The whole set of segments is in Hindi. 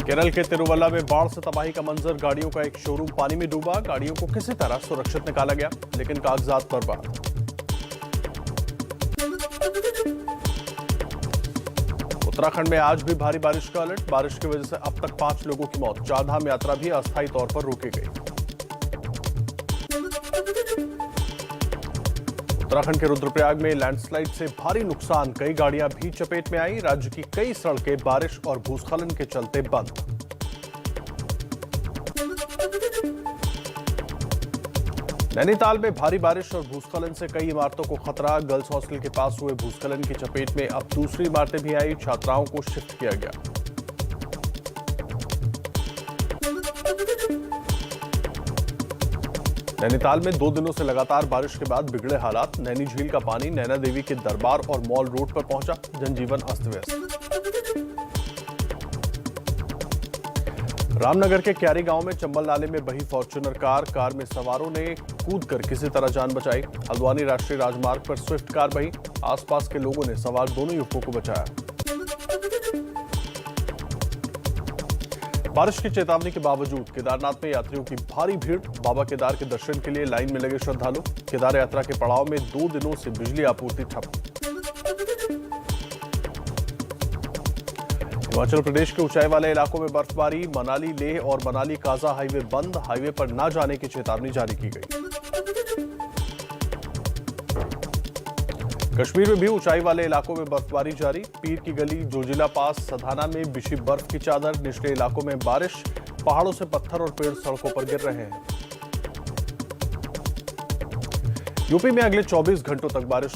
केरल के तिरुवल्ला में बाढ़ से तबाही का मंजर, गाड़ियों का एक शोरूम पानी में डूबा। गाड़ियों को किसी तरह सुरक्षित निकाला गया, लेकिन कागजात बर्बाद। उत्तराखंड में आज भी भारी बारिश का अलर्ट। बारिश की वजह से अब तक 5 लोगों की मौत। चारधाम यात्रा भी अस्थायी तौर पर रोकी गई। उत्तराखंड के रुद्रप्रयाग में लैंडस्लाइड से भारी नुकसान, कई गाड़ियां भी चपेट में आई। राज्य की कई सड़कें बारिश और भूस्खलन के चलते बंद। नैनीताल में भारी बारिश और भूस्खलन से कई इमारतों को खतरा। गर्ल्स हॉस्टल के पास हुए भूस्खलन की चपेट में अब दूसरी इमारतें भी आई। छात्राओं को शिफ्ट किया गया। नैनीताल में 2 दिनों से लगातार बारिश के बाद बिगड़े हालात। नैनी झील का पानी नैना देवी के दरबार और मॉल रोड पर पहुंचा। जनजीवन अस्त व्यस्त। रामनगर के क्यारी गांव में चंबल नाले में बही फॉर्च्यूनर कार में सवारों ने कूदकर किसी तरह जान बचाई। हल्द्वानी राष्ट्रीय राजमार्ग पर स्विफ्ट कार बही। आसपास के लोगों ने सवार दोनों युवकों को बचाया। बारिश की चेतावनी के बावजूद केदारनाथ में यात्रियों की भारी भीड़। बाबा केदार के दर्शन के लिए लाइन में लगे श्रद्धालु। केदार यात्रा के पड़ाव में 2 दिनों से बिजली आपूर्ति ठप। हिमाचल प्रदेश के ऊंचाई वाले इलाकों में बर्फबारी। मनाली लेह और मनाली काजा हाईवे बंद। हाईवे पर न जाने की चेतावनी जारी की गई। कश्मीर में भी ऊंचाई वाले इलाकों में बर्फबारी जारी। पीर की गली, जोजिला पास, सधाना में बिछी बर्फ की चादर। निचले इलाकों में बारिश। पहाड़ों से पत्थर और पेड़ सड़कों पर गिर रहे हैं। यूपी में अगले 24 घंटों तक बारिश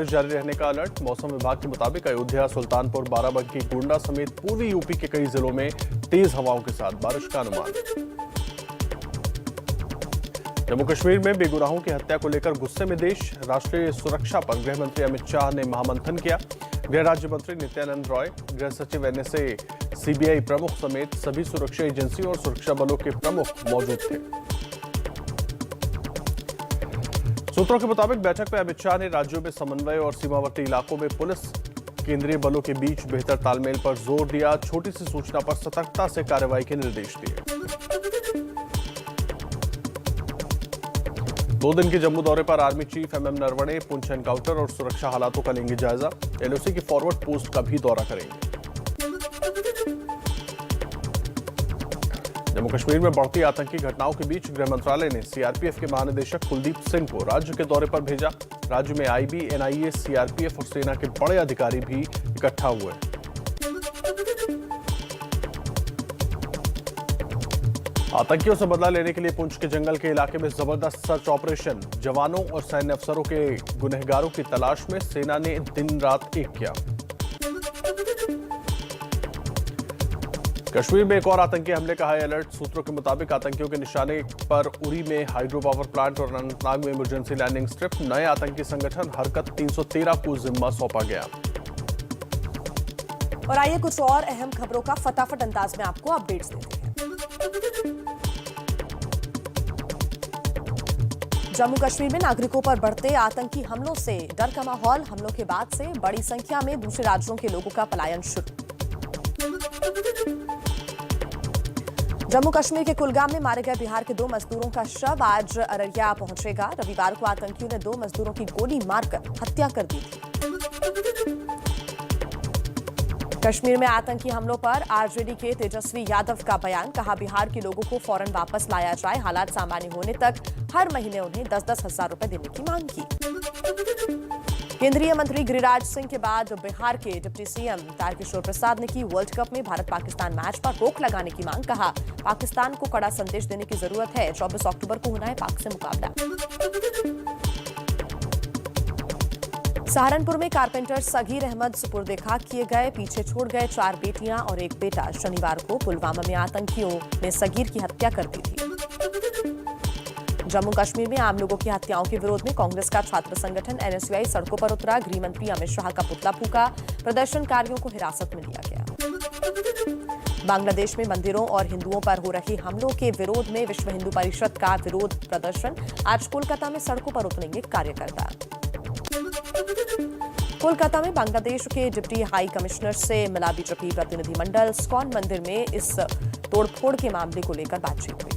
जारी रहने का अलर्ट। मौसम विभाग के मुताबिक अयोध्या, सुल्तानपुर, बाराबंकी, गोंडा समेत पूर्वी यूपी के कई जिलों में तेज हवाओं के साथ बारिश का अनुमान। जम्मू कश्मीर में बेगुनाहों की हत्या को लेकर गुस्से में देश। राष्ट्रीय सुरक्षा पर गृह मंत्री अमित शाह ने महामंथन किया। गृह राज्य मंत्री नित्यानंद राय, गृह सचिव एनएसए, सीबीआई प्रमुख समेत सभी सुरक्षा एजेंसियों और सुरक्षा बलों के प्रमुख मौजूद थे। सूत्रों के मुताबिक बैठक में अमित शाह ने राज्यों में समन्वय और सीमावर्ती इलाकों में पुलिस, केंद्रीय बलों के बीच बेहतर तालमेल पर जोर दिया। छोटी सी सूचना पर सतर्कता से कार्रवाई के निर्देश दिए। 2 दिन के जम्मू दौरे पर army chief MM Naravane Poonch encounter और सुरक्षा हालातों का लेंगे जायजा। एलओसी की फॉरवर्ड पोस्ट का भी दौरा करेंगे। जम्मू कश्मीर में बढ़ती आतंकी घटनाओं के बीच गृह मंत्रालय ने सीआरपीएफ के महानिदेशक कुलदीप सिंह को राज्य के दौरे पर भेजा। राज्य में आईबी, एनआईए, सीआरपीएफ और सेना के बड़े अधिकारी भी इकट्ठा हुए। आतंकियों से बदला लेने के लिए पुंछ के जंगल के इलाके में जबरदस्त सर्च ऑपरेशन। जवानों और सैन्य अफसरों के गुनहगारों की तलाश में सेना ने दिन रात एक किया। कश्मीर में एक और आतंकी हमले का हाई अलर्ट। सूत्रों के मुताबिक आतंकियों के निशाने पर उरी में हाइड्रो पावर प्लांट और अनंतनाग में इमरजेंसी लैंडिंग स्ट्रिप। नए आतंकी संगठन हरकत 313 को जिम्मा सौंपा गया। और आइए कुछ और अहम खबरों का फटाफट अंदाज में आपको अपडेट्स देते हैं। जम्मू कश्मीर में नागरिकों पर बढ़ते आतंकी हमलों से डर का माहौल। हमलों के बाद से बड़ी संख्या में दूसरे राज्यों के लोगों का पलायन शुरू। जम्मू कश्मीर के कुलगाम में मारे गए बिहार के 2 मजदूरों का शव आज अररिया पहुंचेगा। रविवार को आतंकियों ने 2 मजदूरों की गोली मारकर हत्या कर दी थी। कश्मीर में आतंकी हमलों पर आरजेडी के तेजस्वी यादव का बयान। कहा, बिहार के लोगों को फौरन वापस लाया जाए। हालात सामान्य होने तक हर महीने उन्हें 10-10 हजार रुपए देने की मांग की। केंद्रीय मंत्री गिरिराज सिंह के बाद बिहार के डिप्टी सीएम तारकिशोर प्रसाद ने की वर्ल्ड कप में भारत पाकिस्तान मैच पर रोक लगाने की मांग। कहा, पाकिस्तान को कड़ा संदेश देने की जरूरत है। 24 अक्टूबर को होना है पाक से मुकाबला। सहारनपुर में कारपेंटर सगीर अहमद सुपुर्दे खाक किए गए। पीछे छोड़ गए 4 बेटियां और 1 बेटा। शनिवार को पुलवामा में आतंकियों ने सगीर की हत्या कर दी थी। जम्मू कश्मीर में आम लोगों की हत्याओं के विरोध में कांग्रेस का छात्र संगठन एनएसयूआई सड़कों पर उतरा। गृह मंत्री अमित शाह का पुतला फूंका। प्रदर्शनकारियों को हिरासत में लिया गया। बांग्लादेश में मंदिरों और हिंदुओं पर हो रहे हमलों के विरोध में विश्व हिंदू परिषद का विरोध प्रदर्शन। आज कोलकाता में सड़कों पर उतरेंगे कार्यकर्ता। कोलकाता में बांग्लादेश के डिप्टी हाई कमिश्नर से मिला बीजेपी प्रतिनिधिमंडल। स्कॉन मंदिर में इस तोड़फोड़ के मामले को लेकर बातचीत हुई।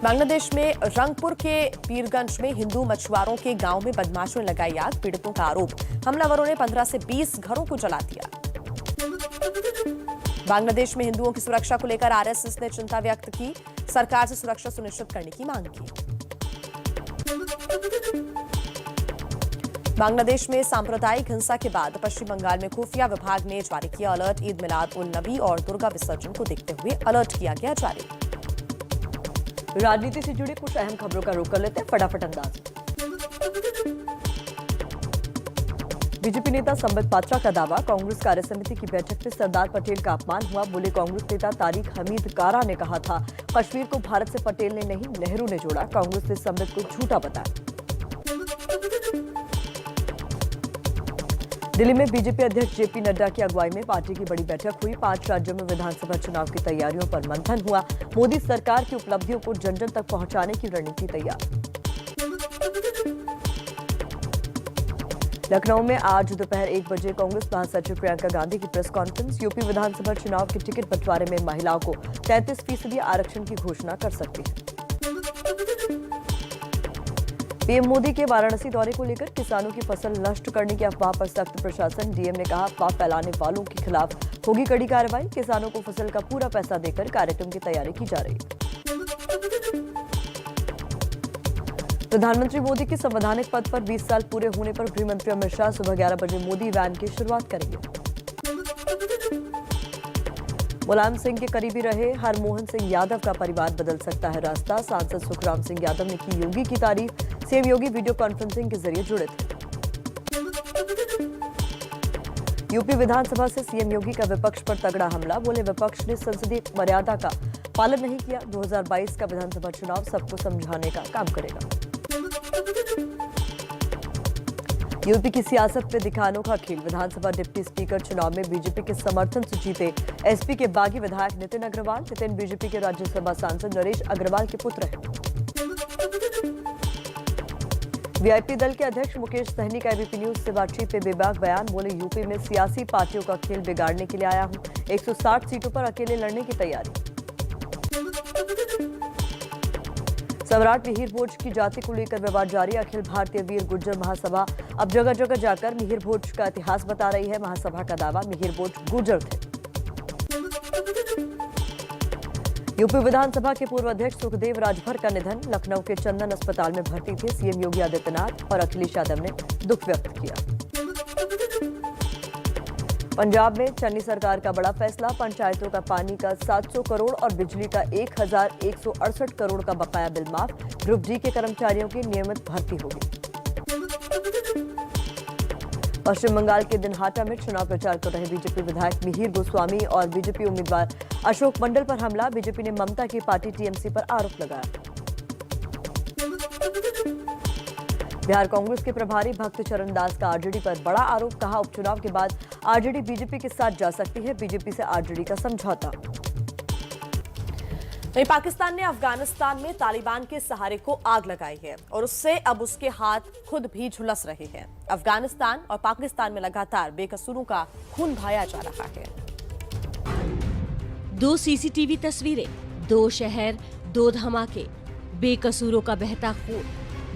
बांग्लादेश में रंगपुर के पीरगंज में हिंदू मछुआरों के गांव में बदमाशों ने लगाई आग। पीड़ितों का आरोप, हमलावरों ने 15 से 20 घरों को जला दिया। बांग्लादेश में हिंदुओं की सुरक्षा को लेकर आरएसएस ने चिंता व्यक्त की। सरकार से सुरक्षा सुनिश्चित करने की मांग की। बांग्लादेश में सांप्रदायिक हिंसा के बाद पश्चिम बंगाल में खुफिया विभाग ने जारी किया अलर्ट। ईद मिलाद उन नबी और दुर्गा विसर्जन को देखते हुए अलर्ट किया गया जारी। राजनीति से जुड़ी कुछ अहम खबरों का रुख कर लेते हैं फटाफट अंदाज। बीजेपी नेता संबित पात्रा का दावा, कांग्रेस कार्य समिति की बैठक में सरदार पटेल का अपमान हुआ। बोले कांग्रेस नेता तारिक हमीद कारा ने कहा था कश्मीर को भारत से पटेल ने नहीं नेहरू ने जोड़ा। कांग्रेस ने संबित को झूठा बताया। दिल्ली में बीजेपी अध्यक्ष जेपी नड्डा की अगुवाई में पार्टी की बड़ी बैठक हुई। 5 राज्यों में विधानसभा चुनाव की तैयारियों पर मंथन हुआ। मोदी सरकार की उपलब्धियों को जन जन तक पहुंचाने की रणनीति तैयार। लखनऊ में आज दोपहर 1 बजे कांग्रेस महासचिव प्रियंका गांधी की प्रेस कॉन्फ्रेंस। यूपी विधानसभा चुनाव के टिकट बंटवारे में महिलाओं को 33% आरक्षण की घोषणा कर सकती है। पीएम मोदी के वाराणसी दौरे को लेकर किसानों की फसल नष्ट करने की अफवाह पर सख्त प्रशासन। डीएम ने कहा अफवाह फैलाने वालों के खिलाफ होगी कड़ी कार्रवाई। किसानों को फसल का पूरा पैसा देकर कार्यक्रम की तैयारी की जा रही है। प्रधानमंत्री मोदी के संवैधानिक पद पर 20 साल पूरे होने पर गृह मंत्री अमित शाह सुबह 11 बजे मोदी वैन की शुरुआत करेंगे। मुलायम सिंह के करीबी रहे हरमोहन सिंह यादव का परिवार बदल सकता है रास्ता। सांसद सुखराम सिंह यादव ने की योगी की तारीफ। सीएम योगी वीडियो कॉन्फ्रेंसिंग के जरिए जुड़े थे। यूपी विधानसभा से सीएम योगी का विपक्ष पर तगड़ा हमला। बोले विपक्ष ने संसदीय मर्यादा का पालन नहीं किया। 2022 का विधानसभा चुनाव सबको समझाने का काम करेगा। यूपी की सियासत में दिखा अनोखा खेल। विधानसभा डिप्टी स्पीकर चुनाव में बीजेपी के समर्थन से जीते एसपी के बागी विधायक नितिन अग्रवाल। नितिन बीजेपी के राज्यसभा सांसद नरेश अग्रवाल के पुत्र हैं। वीआईपी दल के अध्यक्ष मुकेश सहनी का एबीपी न्यूज से बातचीत में बेबाक बयान। बोले यूपी में सियासी पार्टियों का खेल बिगाड़ने के लिए आया हूं। 160 सीटों पर अकेले लड़ने की तैयारी। सम्राट मिहिर भोज की जाति को लेकर विवाद जारी। अखिल भारतीय वीर गुर्जर महासभा अब जगह जगह जाकर मिहिर भोज का इतिहास बता रही है। महासभा का दावा मिहिर भोज गुर्जर थे। यूपी विधानसभा के पूर्व अध्यक्ष सुखदेव राजभर का निधन। लखनऊ के चंदन अस्पताल में भर्ती थे। सीएम योगी आदित्यनाथ और अखिलेश यादव ने दुख व्यक्त किया। पंजाब में चन्नी सरकार का बड़ा फैसला। पंचायतों का पानी का 700 करोड़ और बिजली का 1168 करोड़ का बकाया बिल माफ। ग्रुप डी के कर्मचारियों की नियमित भर्ती होगी। पश्चिम बंगाल के दिनहाटा में चुनाव प्रचार कर रहे बीजेपी विधायक मिहिर गोस्वामी और बीजेपी उम्मीदवार अशोक मंडल पर हमला। बीजेपी ने ममता की पार्टी टीएमसी पर आरोप लगाया। बिहार कांग्रेस के प्रभारी भक्त चरण दास का आरजेडी पर बड़ा आरोप। कहा उपचुनाव के बाद आरजेडी बीजेपी के साथ जा सकती है। बीजेपी से आरजेडी का समझौता। वहीं पाकिस्तान ने अफगानिस्तान में तालिबान के सहारे को आग लगाई है और उससे अब उसके हाथ खुद भी झुलस रहे हैं। अफगानिस्तान और पाकिस्तान में लगातार बेकसूरों का खून बहाया जा रहा है। 2 सीसीटीवी तस्वीरें, 2 शहर, 2 धमाके, बेकसूरों का बहता खून,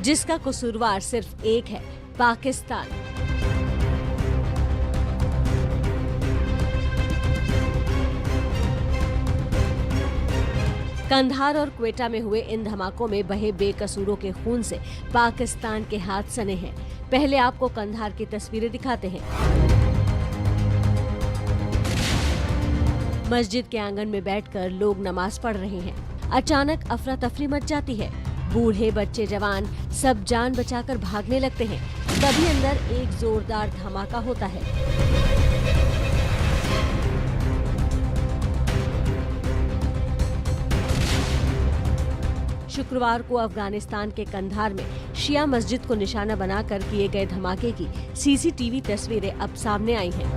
जिसका कसूरवार सिर्फ एक है, पाकिस्तान। कंधार और क्वेटा में हुए इन धमाकों में बहे बेकसूरों के खून से पाकिस्तान के हाथ सने हैं। पहले आपको कंधार की तस्वीरें दिखाते हैं। मस्जिद के आंगन में बैठकर लोग नमाज पढ़ रहे हैं। अचानक अफरा तफरी मच जाती है। बूढ़े बच्चे जवान सब जान बचाकर भागने लगते हैं। तभी अंदर एक जोरदार धमाका होता है। शुक्रवार को अफगानिस्तान के कंधार में शिया मस्जिद को निशाना बनाकर किए गए धमाके की सीसीटीवी तस्वीरें अब सामने आई हैं।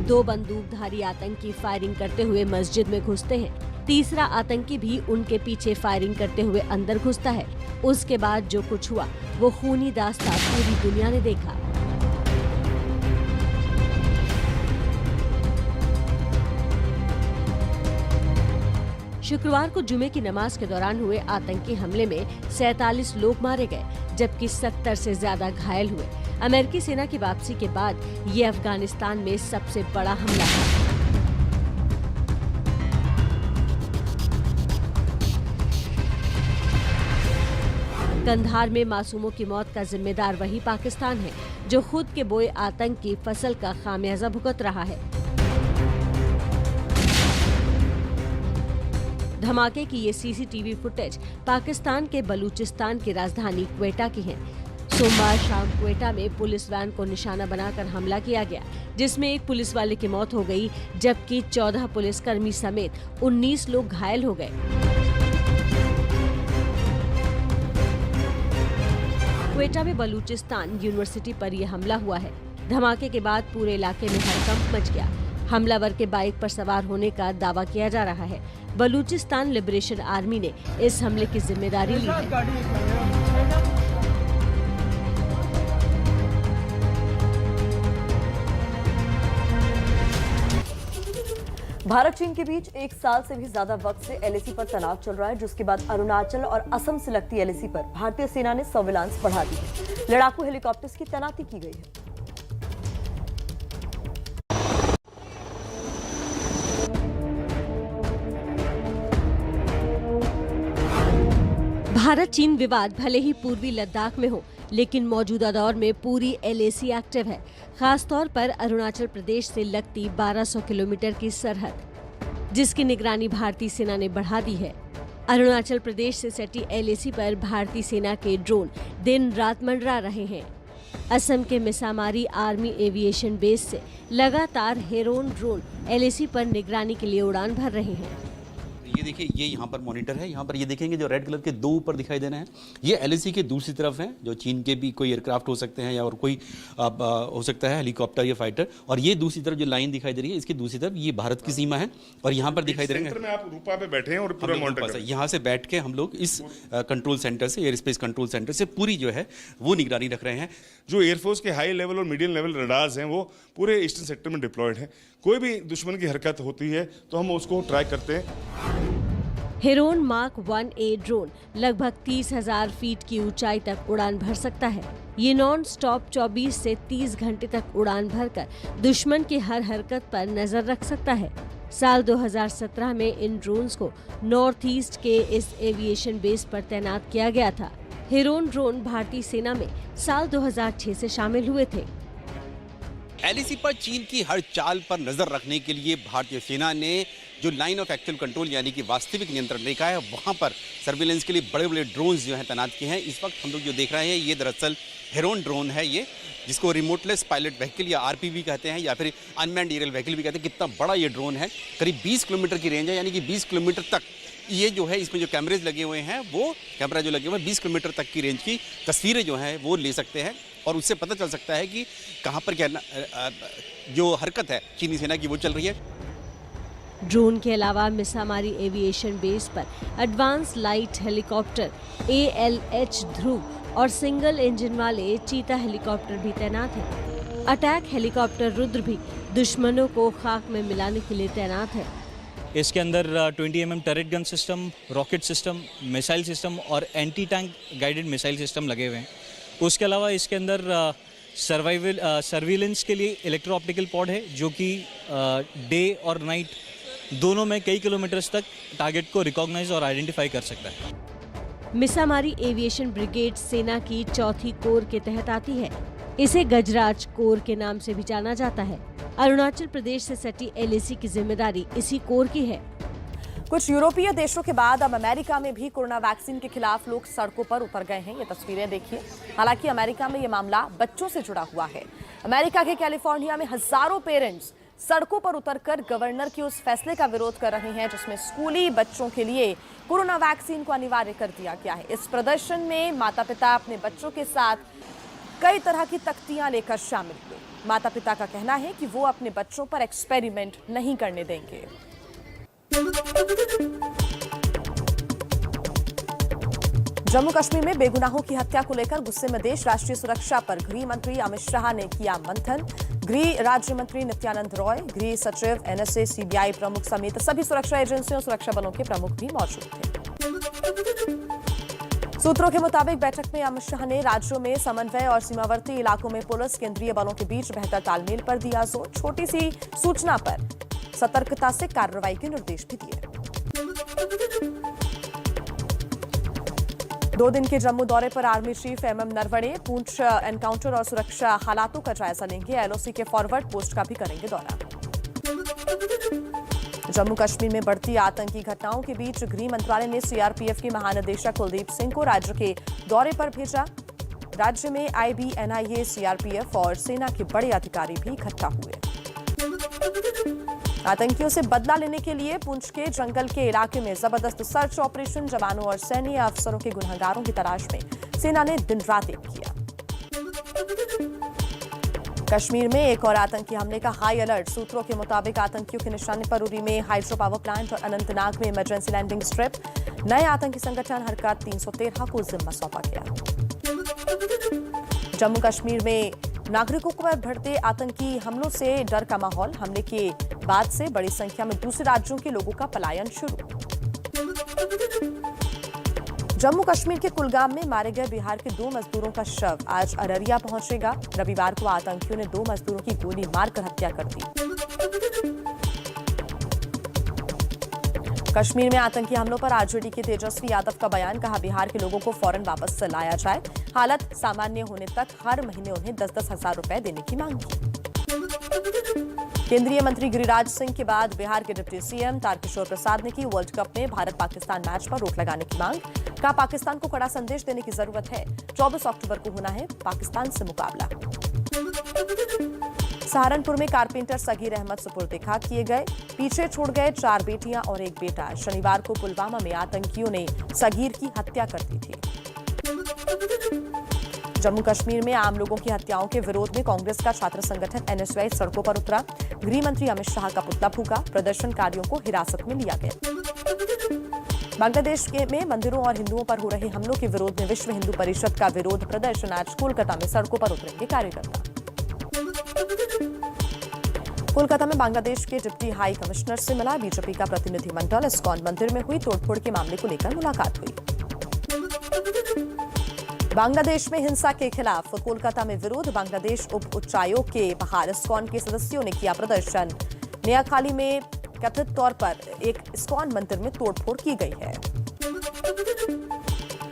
2 बंदूकधारी आतंकी फायरिंग करते हुए मस्जिद में घुसते हैं। तीसरा आतंकी भी उनके पीछे फायरिंग करते हुए अंदर घुसता है। उसके बाद जो कुछ हुआ वो खूनी दास्तां पूरी दुनिया ने देखा। शुक्रवार को जुमे की नमाज के दौरान हुए आतंकी हमले में 47 लोग मारे गए, जबकि 70 से ज्यादा घायल हुए। अमेरिकी सेना की वापसी के बाद ये अफगानिस्तान में सबसे बड़ा हमला था। कंधार में मासूमों की मौत का जिम्मेदार वही पाकिस्तान है जो खुद के बोए आतंक की फसल का खामियाजा भुगत रहा है। धमाके की ये सीसीटीवी फुटेज पाकिस्तान के बलूचिस्तान की राजधानी क्वेटा की है। सोमवार शाम क्वेटा में पुलिस वैन को निशाना बनाकर हमला किया गया, जिसमें एक पुलिस वाले की मौत हो गई, जबकि 14 पुलिसकर्मी समेत 19 लोग घायल हो गए। क्वेटा में बलूचिस्तान यूनिवर्सिटी पर यह हमला हुआ है। धमाके के बाद पूरे इलाके में हड़कंप मच गया। हमलावर के बाइक पर सवार होने का दावा किया जा रहा है। बलूचिस्तान लिबरेशन आर्मी ने इस हमले की जिम्मेदारी ली है। भारत चीन के बीच एक साल से भी ज्यादा वक्त से एलएसी पर तनाव चल रहा है, जिसके बाद अरुणाचल और असम से लगती एलएसी पर भारतीय सेना ने सर्विलांस बढ़ा दी है। लड़ाकू हेलीकॉप्टर्स की तैनाती की गई है। भारत चीन विवाद भले ही पूर्वी लद्दाख में हो, लेकिन मौजूदा दौर में पूरी एलएसी एक्टिव है, खासतौर पर अरुणाचल प्रदेश से लगती 1200 किलोमीटर की सरहद, जिसकी निगरानी भारतीय सेना ने बढ़ा दी है। अरुणाचल प्रदेश से सटी एलएसी पर भारतीय सेना के ड्रोन दिन रात मंडरा रहे हैं। असम के मिसामारी आर्मी एविएशन बेस से लगातार हेरोन ड्रोन एलएसी पर निगरानी के लिए उड़ान भर रहे हैं। ये देखिए, ये यहाँ पर मॉनिटर है। यहाँ पर ये देखेंगे जो रेड कलर के दो ऊपर दिखाई दे रहे हैं, ये एलएसी के दूसरी तरफ हैं, जो चीन के भी कोई एयरक्राफ्ट हो सकते हैं या और कोई हो सकता है हेलीकॉप्टर या फाइटर। और ये दूसरी तरफ जो लाइन दिखाई दे रही है, इसकी दूसरी तरफ ये भारत की सीमा है। और यहाँ पर दिखाई दे रहे हैं, आप रूपा पे बैठे हैं और पूरा मॉनिटर यहाँ से बैठ के हम लोग इस कंट्रोल सेंटर से, एयर स्पेस कंट्रोल सेंटर से पूरी जो है वो निगरानी रख रहे हैं। जो एयरफोर्स के हाई लेवल और मीडियम लेवल रडार्स हैं, वो पूरे ईस्टर्न सेक्टर में डिप्लॉयड हैं। कोई भी दुश्मन की हरकत होती है तो हम उसको ट्रैक करते हैं। हेरोन मार्क 1A ड्रोन लगभग 30,000 फीट की ऊंचाई तक उड़ान भर सकता है। ये नॉन स्टॉप 24 से 30 घंटे तक उड़ान भरकर दुश्मन की हर हरकत पर नजर रख सकता है। साल 2017 में इन ड्रोन्स को नॉर्थ ईस्ट के इस एविएशन बेस पर तैनात किया गया था। हेरोन ड्रोन भारतीय सेना में साल 2006 से शामिल हुए थे। एलएसी पर चीन की हर चाल पर नजर रखने के लिए भारतीय सेना ने जो लाइन ऑफ एक्चुअल कंट्रोल यानी कि वास्तविक नियंत्रण रेखा है, वहां पर सर्विलेंस के लिए बड़े बड़े ड्रोन्स जो हैं तैनात किए हैं। इस वक्त हम लोग जो देख रहे हैं, ये दरअसल हेरोन ड्रोन है, ये जिसको रिमोटलेस पायलट व्हीकल या आरपीवी कहते हैं या फिर अनमैन्ड एरियल व्हीकल भी कहते हैं। कितना बड़ा ये ड्रोन है, करीब 20 किलोमीटर की रेंज है, यानी कि 20 किलोमीटर तक ये जो है, इसमें जो कैमरेज लगे हुए हैं, वो कैमरा जो लगे हुए हैं 20 किलोमीटर तक की रेंज की तस्वीरें जो हैं वो ले सकते हैं। और उससे पता चल सकता है कि कहाँ पर क्या जो हरकत है चीनी सेना की वो चल रही है। ड्रोन के अलावा मिसामारी एविएशन बेस पर एडवांस लाइट हेलीकॉप्टर ALH ध्रुव और सिंगल इंजन वाले चीता हेलीकॉप्टर भी तैनात हैं। अटैक हेलीकॉप्टर रुद्र भी दुश्मनों को खाक में मिलाने के लिए तैनात है। इसके अंदर 20 mm turret gun system, rocket system, missile system और anti tank guided missile system लगे हुए हैं। उसके अलावा इसके अंदर सर्विलेंस के लिए इलेक्ट्रो ऑप्टिकल पॉड है, जो कि डे और नाइट दोनों में कई किलोमीटर्स तक टारगेट को रिकॉग्नाइज और आइडेंटिफाई कर सकता है। मिसामारी एविएशन ब्रिगेड सेना की 4थी कोर के तहत आती है। इसे गजराज कोर के नाम से भी जाना जाता है। अरुणाचल प्रदेश से सटी एलएसी की जिम्मेदारी इसी कोर की है। कुछ यूरोपीय देशों के बाद अब अमेरिका में भी कोरोना वैक्सीन के खिलाफ लोग सड़कों पर उतर गए हैं। ये तस्वीरें देखिए। हालांकि अमेरिका में ये मामला बच्चों से जुड़ा हुआ है। अमेरिका के कैलिफोर्निया में हजारों पेरेंट्स सड़कों पर उतरकर गवर्नर के उस फैसले का विरोध कर रहे हैं जिसमें स्कूली बच्चों के लिए कोरोना वैक्सीन को अनिवार्य कर दिया गया है। इस प्रदर्शन में माता पिता अपने बच्चों के साथ कई तरह की तख्तियां लेकर शामिल हुए। माता पिता का कहना है कि वो अपने बच्चों पर एक्सपेरिमेंट नहीं करने देंगे। जम्मू कश्मीर में बेगुनाहों की हत्या को लेकर गुस्से में देश, राष्ट्रीय सुरक्षा पर गृह मंत्री अमित शाह ने किया मंथन। गृह राज्य मंत्री नित्यानंद रॉय, गृह सचिव, एनएसए, सीबीआई प्रमुख समेत सभी सुरक्षा एजेंसियों और सुरक्षा बलों के प्रमुख भी मौजूद थे। सूत्रों के मुताबिक बैठक में अमित शाह ने राज्यों में समन्वय और सीमावर्ती इलाकों में पुलिस, केंद्रीय बलों के बीच बेहतर तालमेल पर दिया जोर। छोटी सी सूचना पर सतर्कता से कार्रवाई के निर्देश भी दिए। 2 दिन के जम्मू दौरे पर आर्मी चीफ एमएम नरवणे पूंछ एनकाउंटर और सुरक्षा हालातों का जायजा लेंगे। एलओसी के फॉरवर्ड पोस्ट का भी करेंगे दौरा। जम्मू कश्मीर में बढ़ती आतंकी घटनाओं के बीच गृह मंत्रालय ने सीआरपीएफ के महानिदेशक कुलदीप सिंह को राज्य के दौरे पर भेजा। राज्य में आईबी, एनआईए, सीआरपीएफ और सेना के बड़े अधिकारी भी इकट्ठा हुए। आतंकियों से बदला लेने के लिए पुंछ के जंगल के इलाके में जबरदस्त सर्च ऑपरेशन, जवानों और सैन्य अफसरों के गुनहगारों की तलाश में सेना ने दिन रात एक किया। कश्मीर में एक और आतंकी हमले का हाई अलर्ट। सूत्रों के मुताबिक आतंकियों के निशाने पर उरी में हाइड्रो पावर प्लांट और अनंतनाग में इमरजेंसी लैंडिंग स्ट्रिप। नए आतंकी संगठन हरकत 313 को जिम्मा सौंपा गया। जम्मू कश्मीर में नागरिकों पर बढ़ते आतंकी हमलों से डर का माहौल। हमले के बाद से बड़ी संख्या में दूसरे राज्यों के लोगों का पलायन शुरू। जम्मू कश्मीर के कुलगाम में मारे गए बिहार के 2 मजदूरों का शव आज अररिया पहुंचेगा। रविवार को आतंकियों ने 2 मजदूरों की गोली मारकर हत्या कर दी। कश्मीर में आतंकी हमलों पर आरजेडी के तेजस्वी यादव का बयान। कहा, बिहार के लोगों को फौरन वापस लाया जाए। हालत सामान्य होने तक हर महीने उन्हें 10-10 हजार रुपए देने की मांग की। केंद्रीय मंत्री गिरिराज सिंह के बाद बिहार के डिप्टी सीएम तारकिशोर प्रसाद ने की वर्ल्ड कप में भारत पाकिस्तान मैच पर रोक लगाने की मांग। कहा, पाकिस्तान को कड़ा संदेश देने की जरूरत है। 24 अक्टूबर को होना है पाकिस्तान से मुकाबला। सहारनपुर में कारपेंटर सगीर अहमद सुपुर्द खाक किए गए। पीछे छोड़ गए 4 बेटियां और 1 बेटा। शनिवार को पुलवामा में आतंकियों ने सगीर की हत्या कर दी थी। जम्मू कश्मीर में आम लोगों की हत्याओं के विरोध में कांग्रेस का छात्र संगठन एनएसयूआई सड़कों पर उतरा। गृह मंत्री अमित शाह का पुतला फूंका। प्रदर्शनकारियों को हिरासत में लिया गया। बांग्लादेश में मंदिरों और हिंदुओं पर हो रहे हमलों के विरोध में विश्व हिंदू परिषद का विरोध प्रदर्शन। आज कोलकाता में सड़कों पर उतरेंगे कार्यकर्ता। कोलकाता में बांग्लादेश के डिप्टी हाई कमिश्नर से मिला बीजेपी का प्रतिनिधिमंडल। इस्कॉन मंदिर में हुई तोड़फोड़ के मामले को लेकर मुलाकात हुई। बांग्लादेश में हिंसा के खिलाफ कोलकाता में विरोध। बांग्लादेश उप उच्चायोग के बाहर इस्कॉन के सदस्यों ने किया प्रदर्शन। नयाखाली में कथित तौर पर एक इस्कॉन मंदिर में तोड़फोड़ की गई है।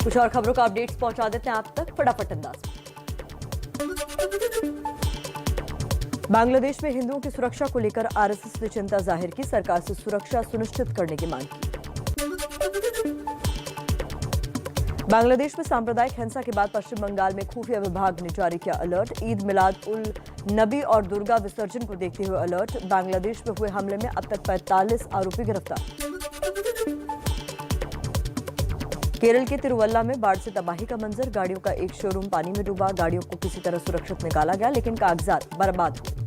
कुछ और खबरों का अपडेट्स पहुंचा देते हैं आप तक फटाफट अंदाज। बांग्लादेश में हिंदुओं की सुरक्षा को लेकर आरएसएस ने चिंता जाहिर की। सरकार से सुरक्षा सुनिश्चित करने की मांग की। बांग्लादेश में सांप्रदायिक हिंसा के बाद पश्चिम बंगाल में खुफिया विभाग ने जारी किया अलर्ट। ईद मिलाद उल नबी और दुर्गा विसर्जन को देखते हुए अलर्ट। बांग्लादेश में हुए हमले में अब तक 45 आरोपी गिरफ्तार। केरल के तिरुवल्ला में बाढ़ से तबाही का मंजर। गाड़ियों का एक शोरूम पानी में डूबा। गाड़ियों को किसी तरह सुरक्षित निकाला गया, लेकिन कागजात बर्बाद हुए।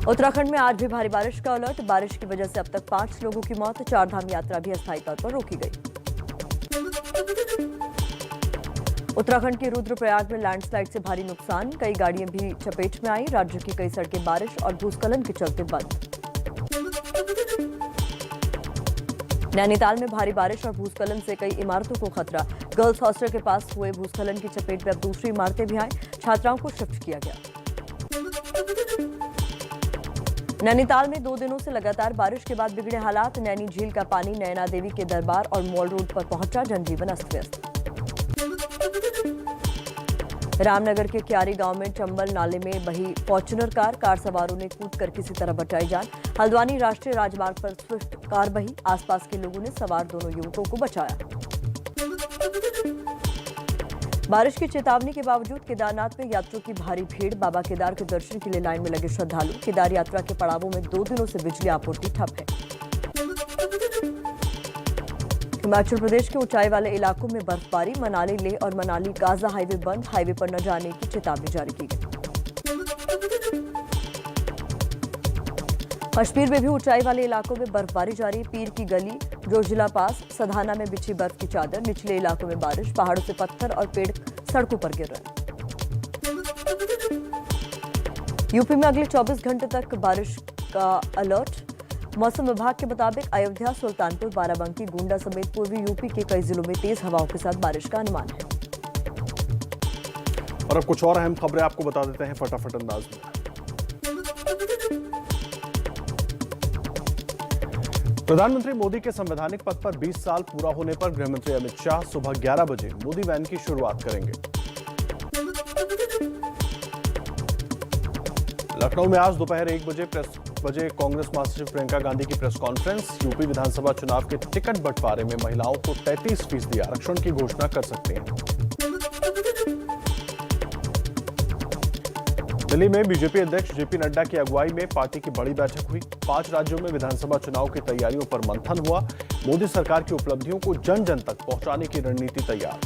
उत्तराखंड में आज भी भारी बारिश का अलर्ट। बारिश की वजह से अब तक 5 लोगों की मौत। 4 धाम यात्रा भी अस्थायी तौर पर रोकी गई। उत्तराखंड के रुद्रप्रयाग में लैंडस्लाइड से भारी नुकसान। कई गाड़ियां भी चपेट में आई। राज्य की कई सड़कें बारिश और भूस्खलन के चलते बंद। नैनीताल में भारी बारिश और भूस्खलन से कई इमारतों को खतरा। गर्ल्स हॉस्टल के पास हुए भूस्खलन की चपेट में अब दूसरी इमारतें भी आई। छात्राओं को शिफ्ट किया गया। नैनीताल में 2 दिनों से लगातार बारिश के बाद बिगड़े हालात। नैनी झील का पानी नैना देवी के दरबार और मॉल रोड पर पहुंचा। जनजीवन अस्त व्यस्त। रामनगर के क्यारी गांव में चंबल नाले में बही फॉर्च्यूनर कार सवारों ने कूदकर किसी तरह बचाई जान। हल्द्वानी राष्ट्रीय राजमार्ग पर स्विफ्ट कार बही। आसपास के लोगों ने सवार दोनों युवकों को बचाया। बारिश की चेतावनी के बावजूद केदारनाथ में यात्रियों की भारी भीड़। बाबा केदार के दर्शन के लिए लाइन में लगे श्रद्धालु। केदार यात्रा के पड़ावों में 2 दिनों से बिजली आपूर्ति ठप है। हिमाचल प्रदेश के ऊंचाई वाले इलाकों में बर्फबारी। मनाली लेह और मनाली गाजा हाईवे बंद। हाईवे पर न जाने की चेतावनी जारी की गई। कश्मीर में भी ऊंचाई वाले इलाकों में बर्फबारी जारी। पीर की गली, जोजिला पास, सधाना में बिछी बर्फ की चादर। निचले इलाकों में बारिश, पहाड़ों से पत्थर और पेड़ सड़कों पर गिर रहे हैं। यूपी में अगले 24 घंटे तक बारिश का अलर्ट। मौसम विभाग के मुताबिक अयोध्या, सुल्तानपुर, बाराबंकी, गोंडा समेत पूर्वी यूपी के कई जिलों में तेज हवाओं के साथ बारिश का अनुमान है। और अब कुछ और अहम खबरें आपको बता देते हैं फटाफट अंदाज में। प्रधानमंत्री मोदी के संवैधानिक पद पर 20 साल पूरा होने पर गृहमंत्री अमित शाह सुबह 11 बजे मोदी वैन की शुरुआत करेंगे। लखनऊ में आज दोपहर 1 बजे कांग्रेस महासचिव प्रियंका गांधी की प्रेस कॉन्फ्रेंस। यूपी विधानसभा चुनाव के टिकट बंटवारे में महिलाओं को 33% आरक्षण की घोषणा कर सकते हैं। दिल्ली में बीजेपी अध्यक्ष जेपी नड्डा की अगुवाई में पार्टी की बड़ी बैठक हुई। 5 राज्यों में विधानसभा चुनाव की तैयारियों पर मंथन हुआ। मोदी सरकार की उपलब्धियों को जन जन तक पहुंचाने की रणनीति तैयार।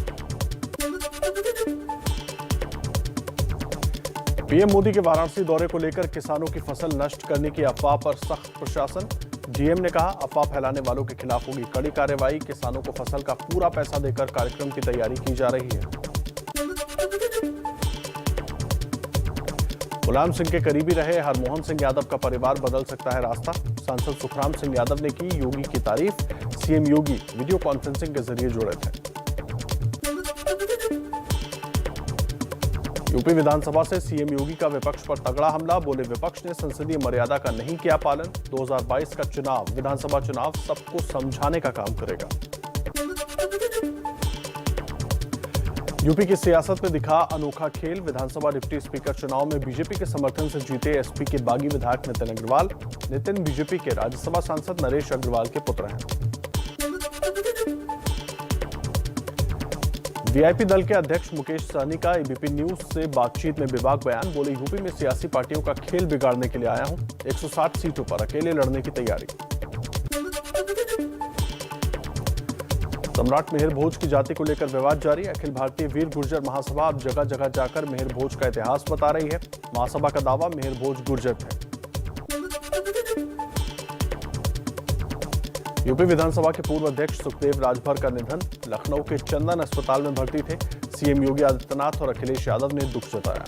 पीएम मोदी के वाराणसी दौरे को लेकर किसानों की फसल नष्ट करने की अफवाह पर सख्त प्रशासन। डीएम ने कहा, अफवाह फैलाने वालों के खिलाफ होगी कड़ी कार्रवाई। किसानों को फसल का पूरा पैसा देकर कार्यक्रम की तैयारी की जा रही है। मुलायम सिंह के करीबी रहे हरमोहन सिंह यादव का परिवार बदल सकता है रास्ता। सांसद सुखराम सिंह यादव ने की योगी की तारीफ। सीएम योगी वीडियो कॉन्फ्रेंसिंग के जरिए जुड़े थे। यूपी विधानसभा से सीएम योगी का विपक्ष पर तगड़ा हमला। बोले, विपक्ष ने संसदीय मर्यादा का नहीं किया पालन। 2022 का चुनाव विधानसभा चुनाव सबको समझाने का काम करेगा। यूपी की सियासत में दिखा अनोखा खेल। विधानसभा डिप्टी स्पीकर चुनाव में बीजेपी के समर्थन से जीते एसपी के बागी विधायक नितिन अग्रवाल। नितिन बीजेपी के राज्यसभा सांसद नरेश अग्रवाल के पुत्र हैं। वीआईपी दल के अध्यक्ष मुकेश सहनी का एबीपी न्यूज से बातचीत में बेबाक बयान। बोले, यूपी में सियासी पार्टियों का खेल बिगाड़ने के लिए आया हूं। 160 सीटों पर अकेले लड़ने की तैयारी। सम्राट मिहिर भोज की जाति को लेकर विवाद जारी। अखिल भारतीय वीर गुर्जर महासभा अब जगह जगह जाकर मिहिर भोज का इतिहास बता रही है। महासभा का दावा, मिहिर भोज गुर्जर थे। यूपी विधानसभा के पूर्व अध्यक्ष सुखदेव राजभर का निधन। लखनऊ के चंदन अस्पताल में भर्ती थे। सीएम योगी आदित्यनाथ और अखिलेश यादव ने दुख जताया।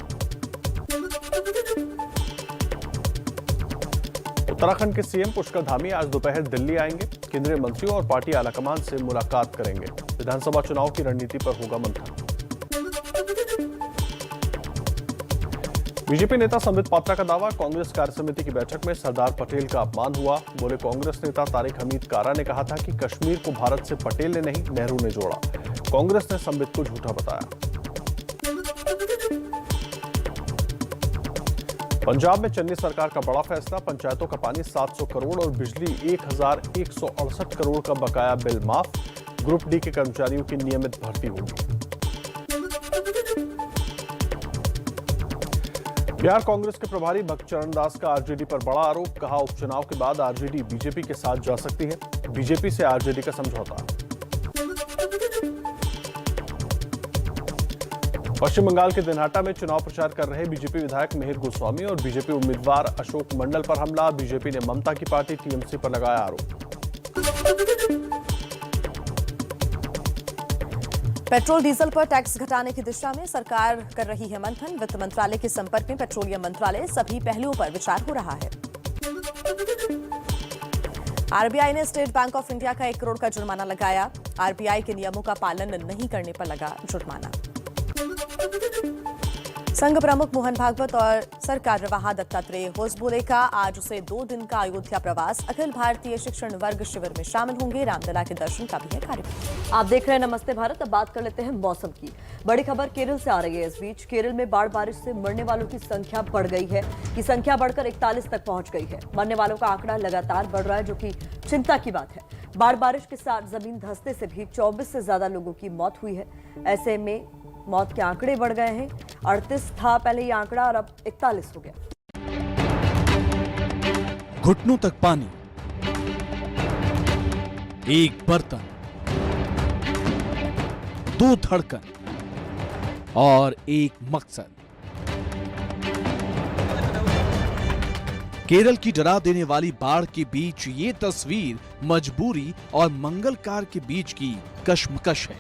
उत्तराखंड के सीएम पुष्कर धामी आज दोपहर दिल्ली आएंगे। केंद्रीय मंत्रियों और पार्टी आलाकमान से मुलाकात करेंगे। विधानसभा चुनाव की रणनीति पर होगा मंथन। बीजेपी नेता संबित पात्रा का दावा, कांग्रेस कार्यसमिति की बैठक में सरदार पटेल का अपमान हुआ। बोले, कांग्रेस नेता तारिक हमीद कारा ने कहा था कि कश्मीर को भारत से पटेल ने नहीं नेहरू ने जोड़ा। कांग्रेस ने संबित को झूठा बताया। पंजाब में चन्नी सरकार का बड़ा फैसला। पंचायतों का पानी 700 करोड़ और बिजली 1168 करोड़ का बकाया बिल माफ। ग्रुप डी के कर्मचारियों की नियमित भर्ती होगी। बिहार कांग्रेस के प्रभारी भक्त चरण दास का आरजेडी पर बड़ा आरोप। कहा, उपचुनाव के बाद आरजेडी बीजेपी के साथ जा सकती है। बीजेपी से आरजेडी का समझौता। पश्चिम बंगाल के दिनहाटा में चुनाव प्रचार कर रहे बीजेपी विधायक मिहिर गोस्वामी और बीजेपी उम्मीदवार अशोक मंडल पर हमला। बीजेपी ने ममता की पार्टी टीएमसी पर लगाया आरोप। पेट्रोल डीजल पर टैक्स घटाने की दिशा में सरकार कर रही है मंथन। वित्त मंत्रालय के संपर्क में पेट्रोलियम मंत्रालय सभी पहलुओं पर विचार हो रहा है। आरबीआई ने स्टेट बैंक ऑफ इंडिया का 1 करोड़ का जुर्माना लगाया। आरबीआई के नियमों का पालन नहीं करने पर लगा जुर्माना। संघ प्रमुख मोहन भागवत और सरकार रवाहा दत्तात्रेय होसबोले का आज से 2 दिन का अयोध्या प्रवास। अखिल भारतीय शिक्षण वर्ग शिविर में शामिल होंगे। रामलला के दर्शन का भी है कार्यक्रम। आप देख रहे हैं नमस्ते भारत। अब बात कर लेते हैं मौसम की। बड़ी खबर केरल से आ रही है। इस बीच केरल में बाढ़ बारिश से मरने वालों की संख्या बढ़ गई है। की संख्या बढ़कर 41 तक पहुंच गई है। मरने वालों का आंकड़ा लगातार बढ़ रहा है, जो कि चिंता की बात है। बाढ़ बारिश के साथ जमीन धंसने से भी 24 से ज्यादा लोगों की मौत हुई है। ऐसे में मौत के आंकड़े बढ़ गए हैं। 38 था पहले ये आंकड़ा और अब 41 हो गया। घुटनों तक पानी, एक बर्तन, 2 धड़कन और एक मकसद। केरल की डरा देने वाली बाढ़ के बीच ये तस्वीर मजबूरी और मंगलकार के बीच की कशमकश है।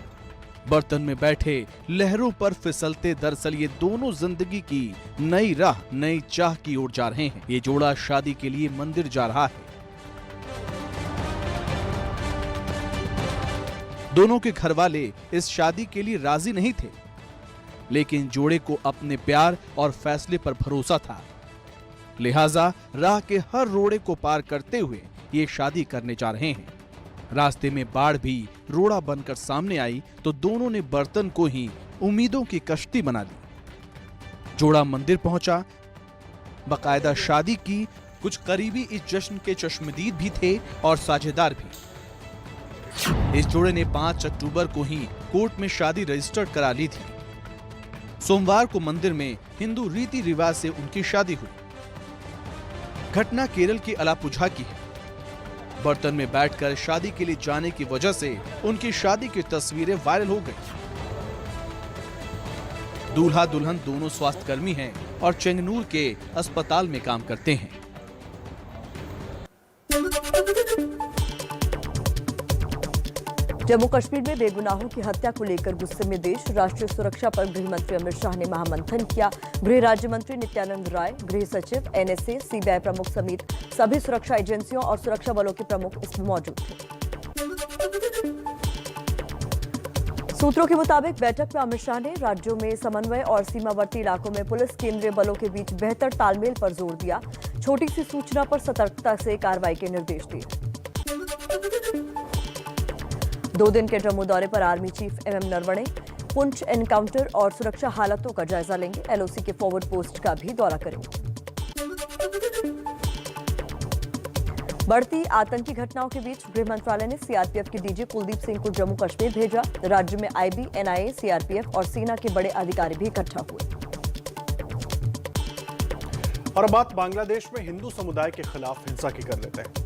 बर्तन में बैठे लहरों पर फिसलते दरअसल ये दोनों जिंदगी की नई राह, नई चाह की ओर जा रहे हैं। ये जोड़ा शादी के लिए मंदिर जा रहा है। दोनों के घर वाले इस शादी के लिए राजी नहीं थे, लेकिन जोड़े को अपने प्यार और फैसले पर भरोसा था। लिहाजा राह के हर रोड़े को पार करते हुए ये शादी करने जा रहे हैं। रास्ते में बाढ़ भी रोड़ा बनकर सामने आई तो दोनों ने बर्तन को ही उम्मीदों की कश्ती बना ली। जोड़ा मंदिर पहुंचा, बाकायदा शादी की। कुछ करीबी इस जश्न के चश्मदीद भी थे और साझेदार भी। इस जोड़े ने 5 अक्टूबर को ही कोर्ट में शादी रजिस्टर्ड करा ली थी। सोमवार को मंदिर में हिंदू रीति रिवाज से उनकी शादी हुई। घटना केरल के अलापुझा की है। बर्तन में बैठकर शादी के लिए जाने की वजह से उनकी शादी की तस्वीरें वायरल हो गई। दूल्हा दुल्हन दोनों स्वास्थ्यकर्मी हैं और चेंगनूर के अस्पताल में काम करते हैं। जम्मू कश्मीर में बेगुनाहों की हत्या को लेकर गुस्से में देश। राष्ट्रीय सुरक्षा पर गृह मंत्री अमित शाह ने महामंथन किया। गृह राज्य मंत्री नित्यानंद राय, गृह सचिव, एनएसए, सीबीआई प्रमुख समेत सभी सुरक्षा एजेंसियों और सुरक्षा बलों के प्रमुख इसमें मौजूद थे। सूत्रों के मुताबिक बैठक में अमित शाह ने राज्यों में समन्वय और सीमावर्ती इलाकों में पुलिस केंद्रीय बलों के बीच बेहतर तालमेल पर जोर दिया। छोटी सी सूचना पर सतर्कता से कार्रवाई के निर्देश दिए। 2 दिन के जम्मू दौरे पर army chief MM Naravane Poonch encounter और सुरक्षा हालातों का जायजा लेंगे। एलओसी के फॉरवर्ड पोस्ट का भी दौरा करेंगे। बढ़ती आतंकी घटनाओं के बीच गृह मंत्रालय ने सीआरपीएफ के डीजी कुलदीप सिंह को जम्मू कश्मीर भेजा। राज्य में आईबी, एनआईए, सीआरपीएफ और सेना के बड़े अधिकारी भी इकट्ठा हुए। और अब बात बांग्लादेश में हिंदू समुदाय के खिलाफ हिंसा की कर लेते हैं।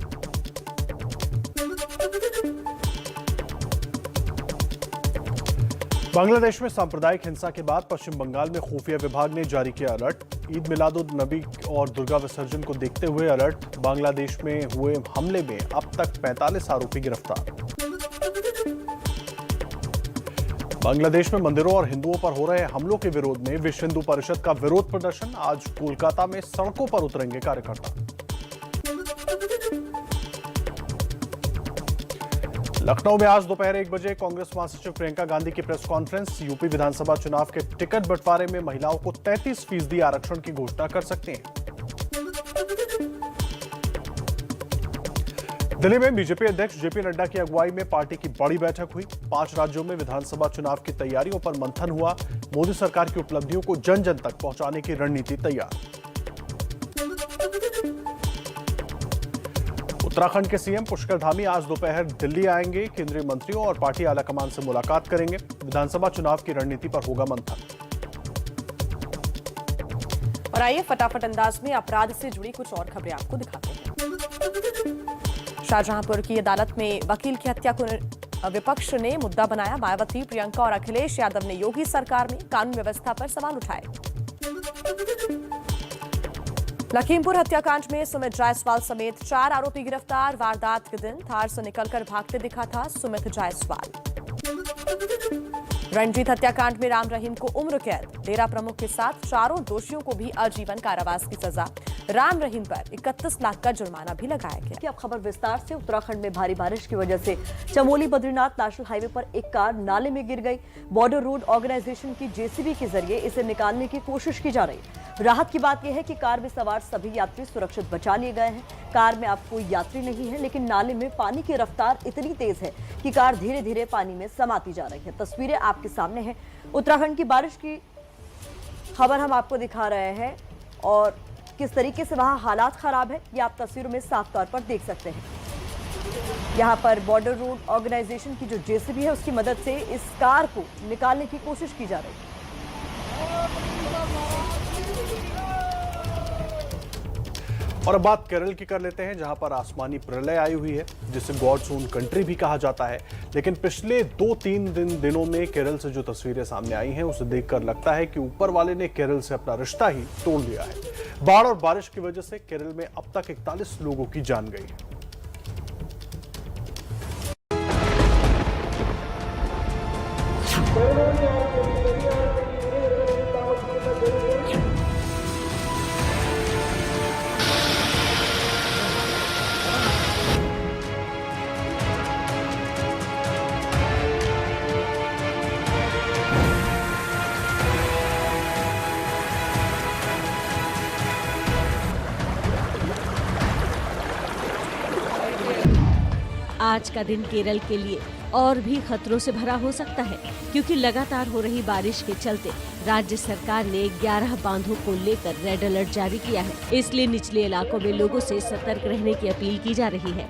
बांग्लादेश में सांप्रदायिक हिंसा के बाद पश्चिम बंगाल में खुफिया विभाग ने जारी किया अलर्ट। ईद मिलादुन्नबी और दुर्गा विसर्जन को देखते हुए अलर्ट। बांग्लादेश में हुए हमले में अब तक 45 आरोपी गिरफ्तार। बांग्लादेश में मंदिरों और हिंदुओं पर हो रहे हमलों के विरोध में विश्व हिंदू परिषद का विरोध प्रदर्शन। आज कोलकाता में सड़कों पर उतरेंगे कार्यकर्ता। लखनऊ में आज दोपहर 1 बजे कांग्रेस महासचिव प्रियंका गांधी की प्रेस कॉन्फ्रेंस। यूपी विधानसभा चुनाव के टिकट बंटवारे में महिलाओं को 33% आरक्षण की घोषणा कर सकते हैं। दिल्ली में बीजेपी अध्यक्ष जेपी नड्डा की अगुवाई में पार्टी की बड़ी बैठक हुई। 5 राज्यों में विधानसभा चुनाव की तैयारियों पर मंथन हुआ। मोदी सरकार की उपलब्धियों को जन जन तक पहुंचाने की रणनीति तैयार। उत्तराखंड के सीएम पुष्कर धामी आज दोपहर दिल्ली आएंगे। केंद्रीय मंत्रियों और पार्टी आलाकमान से मुलाकात करेंगे। विधानसभा चुनाव की रणनीति पर होगा मंथन। और आइए फटाफट अंदाज में अपराध से जुड़ी कुछ और खबरें आपको दिखाते हैं। शाहजहांपुर की अदालत में वकील की हत्या को विपक्ष ने मुद्दा बनाया। मायावती, प्रियंका और अखिलेश यादव ने योगी सरकार में कानून व्यवस्था पर सवाल उठाए। लखीमपुर हत्याकांड में सुमित जायसवाल समेत 4 आरोपी गिरफ्तार। वारदात के दिन थार से निकलकर भागते दिखा था सुमित जायसवाल। रणजीत हत्याकांड में राम रहीम को उम्र कैद। डेरा प्रमुख के साथ 4 दोषियों को भी आजीवन कारावास की सजा। राम रहीम पर 31 लाख का जुर्माना भी लगाया गया। अब खबर विस्तार से। उत्तराखंड में भारी बारिश की वजह से चमोली बद्रीनाथ नेशनल हाईवे पर एक कार नाले में गिर गई। बॉर्डर रोड ऑर्गेनाइजेशन की जेसीबी के जरिए इसे निकालने की कोशिश की जा रही है। राहत की बात यह है कि कार में सवार सभी यात्री सुरक्षित बचा लिए गए हैं। कार में अब कोई यात्री नहीं है, लेकिन नाले में पानी की रफ्तार इतनी तेज है कि कार धीरे धीरे पानी में समाती जा रही है। तस्वीरें आपके सामने हैं। उत्तराखंड की बारिश की खबर हम आपको दिखा रहे हैं और किस तरीके से वहां हालात खराब है ये आप तस्वीरों में साफ तौर पर देख सकते हैं। यहां पर बॉर्डर रोड ऑर्गेनाइजेशन की जो जेसीबी है उसकी मदद से इस कार को निकालने की कोशिश की जा रही है। और अब बात केरल की कर लेते हैं, जहां पर आसमानी प्रलय आई हुई है, जिसे गॉड्स ओन कंट्री भी कहा जाता है। लेकिन पिछले 2-3 दिनों में केरल से जो तस्वीरें सामने आई हैं, उसे देखकर लगता है कि ऊपर वाले ने केरल से अपना रिश्ता ही तोड़ लिया है। बाढ़ और बारिश की वजह से केरल में अब तक 41 लोगों की जान गई है। आज का दिन केरल के लिए और भी खतरों से भरा हो सकता है, क्योंकि लगातार हो रही बारिश के चलते राज्य सरकार ने 11 बांधों को लेकर रेड अलर्ट जारी किया है। इसलिए निचले इलाकों में लोगों से सतर्क रहने की अपील की जा रही है।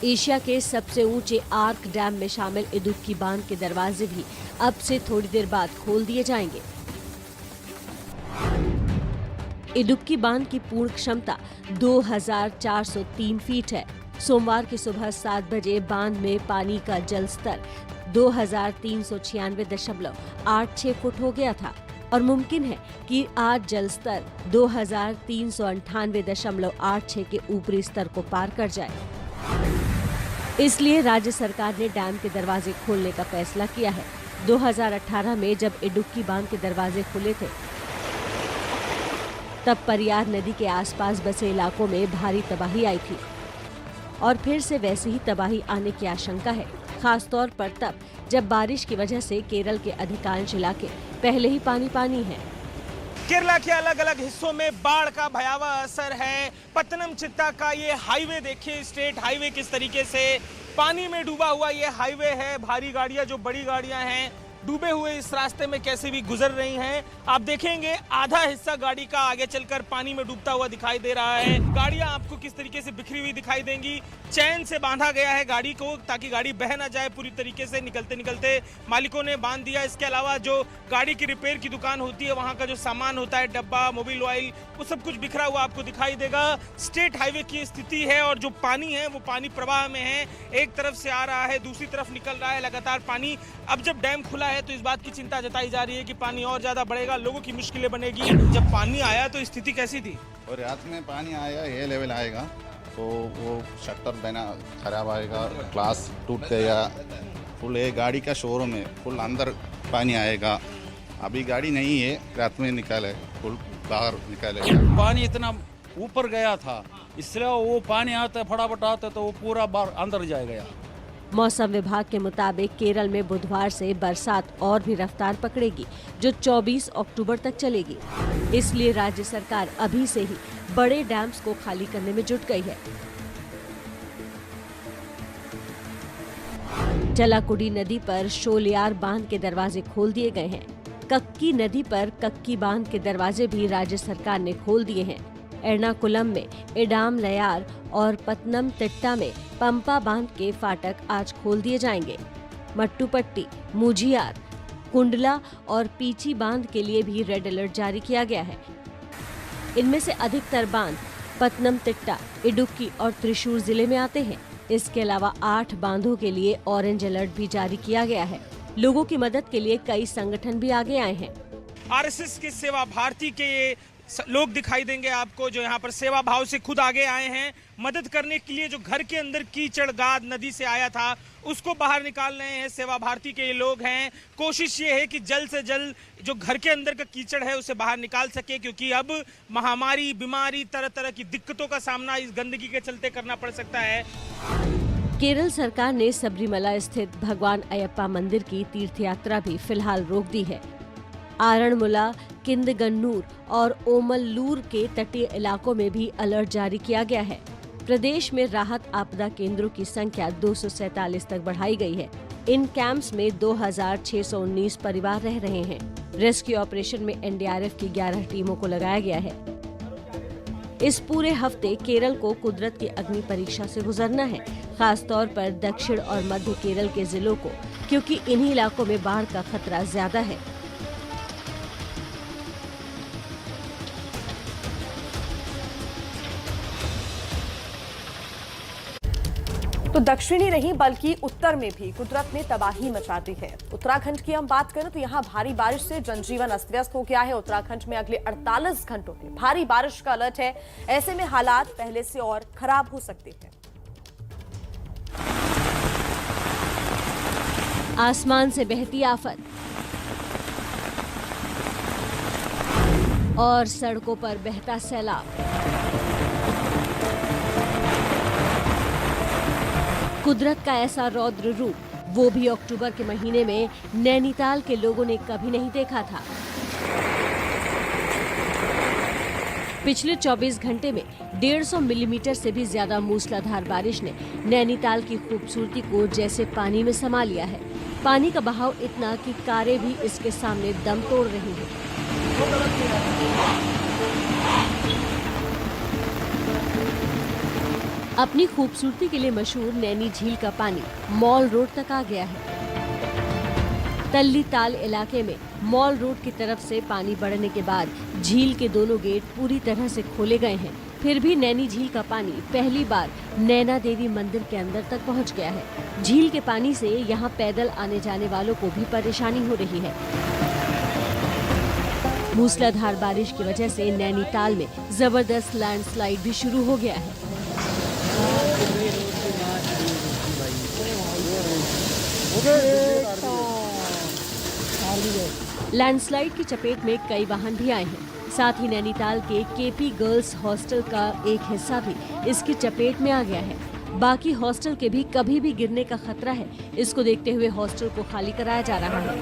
एशिया के सबसे ऊंचे आर्क डैम में शामिल इदुक्की बांध के दरवाजे भी अब से थोड़ी देर बाद खोल दिए जाएंगे। इदुक्की बांध की पूर्ण क्षमता 2403 फीट है। सोमवार की सुबह 7 बजे बांध में पानी का जल स्तर 2396.86 फुट हो गया था और मुमकिन है कि आज जल स्तर 2398.86 के ऊपरी स्तर को पार कर जाए। इसलिए राज्य सरकार ने डैम के दरवाजे खोलने का फैसला किया है। 2018 में जब इदुक्की बांध के दरवाजे खुले थे, तब परियार नदी के आसपास बसे इलाकों में भारी तबाही आई थी और फिर से वैसी ही तबाही आने की आशंका है, खासतौर पर तब जब बारिश की वजह से केरल के अधिकांश इलाके पहले ही पानी हैं। केरला के अलग अलग हिस्सों में बाढ़ का भयावह असर है। पत्तनमथिट्टा का ये हाईवे देखिए, स्टेट हाईवे किस तरीके से पानी में डूबा हुआ ये हाईवे है। भारी गाड़ियां, जो बड़ी गाड़ियां हैं, डूबे हुए इस रास्ते में कैसे भी गुजर रही हैं। आप देखेंगे आधा हिस्सा गाड़ी का आगे चलकर पानी में डूबता हुआ दिखाई दे रहा है। गाड़ियां आपको किस तरीके से बिखरी हुई दिखाई देंगी। चैन से बांधा गया है गाड़ी को ताकि गाड़ी बह ना जाए पूरी तरीके से। निकलते निकलते मालिकों ने बांध दिया। इसके अलावा जो गाड़ी की रिपेयर की दुकान होती है, वहां का जो सामान होता है, डब्बा, मोबिल ऑयल, वो सब कुछ बिखरा हुआ आपको दिखाई देगा। स्टेट हाईवे की स्थिति है और जो पानी है वो पानी प्रवाह में है। एक तरफ से आ रहा है, दूसरी तरफ निकल रहा है लगातार पानी। अब जब डैम खुला है तो इस बात की चिंता जताई जा रही है कि पानी और ज्यादा बढ़ेगा, लोगों की मुश्किलें बनेगी। जब पानी आया तो स्थिति कैसी थी? और रात में पानी आया, ये लेवल आएगा तो वो शटर बना खराब आएगा, ग्लास टूट गया, फुल ये गाड़ी का शोरूम है, फुल अंदर पानी आएगा। अभी गाड़ी नहीं है, रात में निकाले, फुल बाहर निकाले। पानी इतना ऊपर गया था, इसलिए वो पानी आता फटाफट आता तो वो पूरा बाहर अंदर जाएगा। मौसम विभाग के मुताबिक केरल में बुधवार से बरसात और भी रफ्तार पकड़ेगी, जो 24 अक्टूबर तक चलेगी। इसलिए राज्य सरकार अभी से ही बड़े डैम्स को खाली करने में जुट गई है। चलाकुडी नदी पर शोलियार बांध के दरवाजे खोल दिए गए हैं। कक्की नदी पर कक्की बांध के दरवाजे भी राज्य सरकार ने खोल दिए हैं। एर्नाकुलम में इडाम लयार और पत्तनमथिट्टा में पंपा बांध के फाटक आज खोल दिए जाएंगे। मट्टुपट्टी, मुझियार, कुंडला और पीची बांध के लिए भी रेड अलर्ट जारी किया गया है। इनमें से अधिकतर बांध पत्तनमथिट्टा, इडुक्की और त्रिशूर जिले में आते हैं। इसके अलावा 8 बांधों के लिए ऑरेंज अलर्ट भी जारी किया गया है। लोगों की मदद के लिए कई संगठन भी आगे आए हैं। आरएसएस की सेवा भारती के ये लोग दिखाई देंगे आपको, जो यहाँ पर सेवा भाव से खुद आगे आए हैं मदद करने के लिए। जो घर के अंदर कीचड़ गाद नदी से आया था उसको बाहर निकाल रहे हैं, सेवा भारती के ये लोग हैं। कोशिश ये है कि जल्द से जल्द जो घर के अंदर का कीचड़ है उसे बाहर निकाल सके, क्योंकि अब महामारी, बीमारी, तरह तरह की दिक्कतों का सामना इस गंदगी के चलते करना पड़ सकता है। केरल सरकार ने सबरीमला स्थित भगवान अयप्पा मंदिर की तीर्थ यात्रा भी फिलहाल रोक दी है। आरणमुला, किंदगन्नूर और ओमल्लूर के तटीय इलाकों में भी अलर्ट जारी किया गया है। प्रदेश में राहत आपदा केंद्रों की संख्या 247 तक बढ़ाई गई है। इन कैंप्स में 2619 परिवार रह रहे हैं। रेस्क्यू ऑपरेशन में एनडीआरएफ की 11 टीमों को लगाया गया है। इस पूरे हफ्ते केरल को कुदरत की अग्नि परीक्षा से गुजरना है, खासतौर पर दक्षिण और मध्य केरल के जिलों को, क्योंकि इन्हीं इलाकों में बाढ़ का खतरा ज्यादा है। तो दक्षिणी नहीं बल्कि उत्तर में भी कुदरत ने तबाही मचा दी है। उत्तराखंड की हम बात करें तो यहाँ भारी बारिश से जनजीवन अस्त व्यस्त हो गया है। उत्तराखंड में अगले 48 घंटों में भारी बारिश का अलर्ट है। ऐसे में हालात पहले से और खराब हो सकते हैं। आसमान से बहती आफत और सड़कों पर बहता सैलाब। कुदरत का ऐसा रौद्र रूप वो भी अक्टूबर के महीने में नैनीताल के लोगों ने कभी नहीं देखा था। पिछले 24 घंटे में 150 मिलीमीटर से भी ज्यादा मूसलाधार बारिश ने नैनीताल की खूबसूरती को जैसे पानी में समा लिया है। पानी का बहाव इतना कि कारें भी इसके सामने दम तोड़ रही हैं। अपनी खूबसूरती के लिए मशहूर नैनी झील का पानी मॉल रोड तक आ गया है। तल्ली ताल इलाके में मॉल रोड की तरफ से पानी बढ़ने के बाद झील के दोनों गेट पूरी तरह से खोले गए हैं। फिर भी नैनी झील का पानी पहली बार नैना देवी मंदिर के अंदर तक पहुंच गया है। झील के पानी से यहां पैदल आने जाने वालों को भी परेशानी हो रही है। मूसलाधार बारिश की वजह से नैनीताल में जबरदस्त लैंडस्लाइड भी शुरू हो गया है। लैंडस्लाइड की चपेट में कई वाहन भी आए हैं। साथ ही नैनीताल के केपी गर्ल्स हॉस्टल का एक हिस्सा भी इसकी चपेट में आ गया है। बाकी हॉस्टल के भी कभी भी गिरने का खतरा है। इसको देखते हुए हॉस्टल को खाली कराया जा रहा है।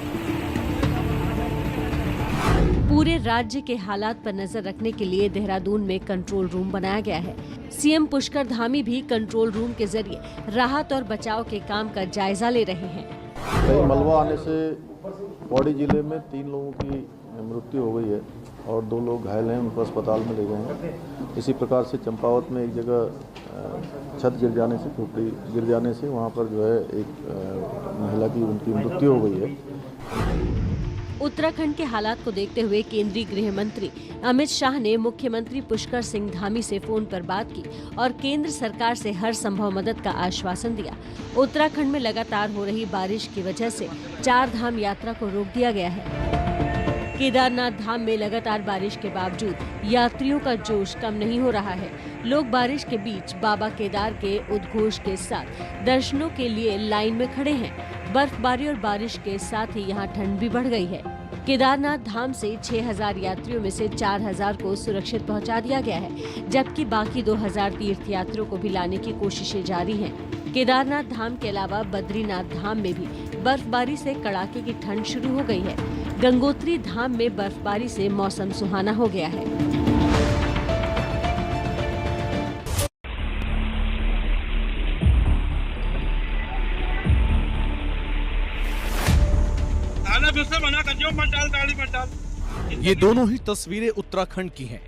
पूरे राज्य के हालात पर नजर रखने के लिए देहरादून में कंट्रोल रूम बनाया गया है। सीएम पुष्कर धामी भी कंट्रोल रूम के जरिए राहत और बचाव के काम का जायजा ले रहे हैं। कहीं मलबा आने से पौड़ी जिले में 3 लोगों की मृत्यु हो गई है और 2 लोग घायल हैं, उनको अस्पताल में ले गए हैं। इसी प्रकार से चंपावत में एक जगह छत गिर जाने से, झोपड़ी गिर जाने से वहाँ पर जो है एक महिला की उनकी मृत्यु हो गई है। उत्तराखंड के हालात को देखते हुए केंद्रीय गृह मंत्री अमित शाह ने मुख्यमंत्री पुष्कर सिंह धामी से फोन पर बात की और केंद्र सरकार से हर संभव मदद का आश्वासन दिया। उत्तराखंड में लगातार हो रही बारिश की वजह से 4 धाम यात्रा को रोक दिया गया है। केदारनाथ धाम में लगातार बारिश के बावजूद यात्रियों का जोश कम नहीं हो रहा है। लोग बारिश के बीच बाबा केदार के उद्घोष के साथ दर्शनों के लिए लाइन में खड़े हैं। बर्फबारी और बारिश के साथ ही यहाँ ठंड भी बढ़ गई है। केदारनाथ धाम से 6000 यात्रियों में से 4000 को सुरक्षित पहुँचा दिया गया है, जबकि बाकी 2000 तीर्थयात्रियों को भी लाने की कोशिशें जारी हैं। केदारनाथ धाम के अलावा बद्रीनाथ धाम में भी बर्फबारी से कड़ाके की ठंड शुरू हो गई है। गंगोत्री धाम में बर्फबारी से मौसम सुहाना हो गया है। ये दोनों ही तस्वीरें उत्तराखंड की हैं।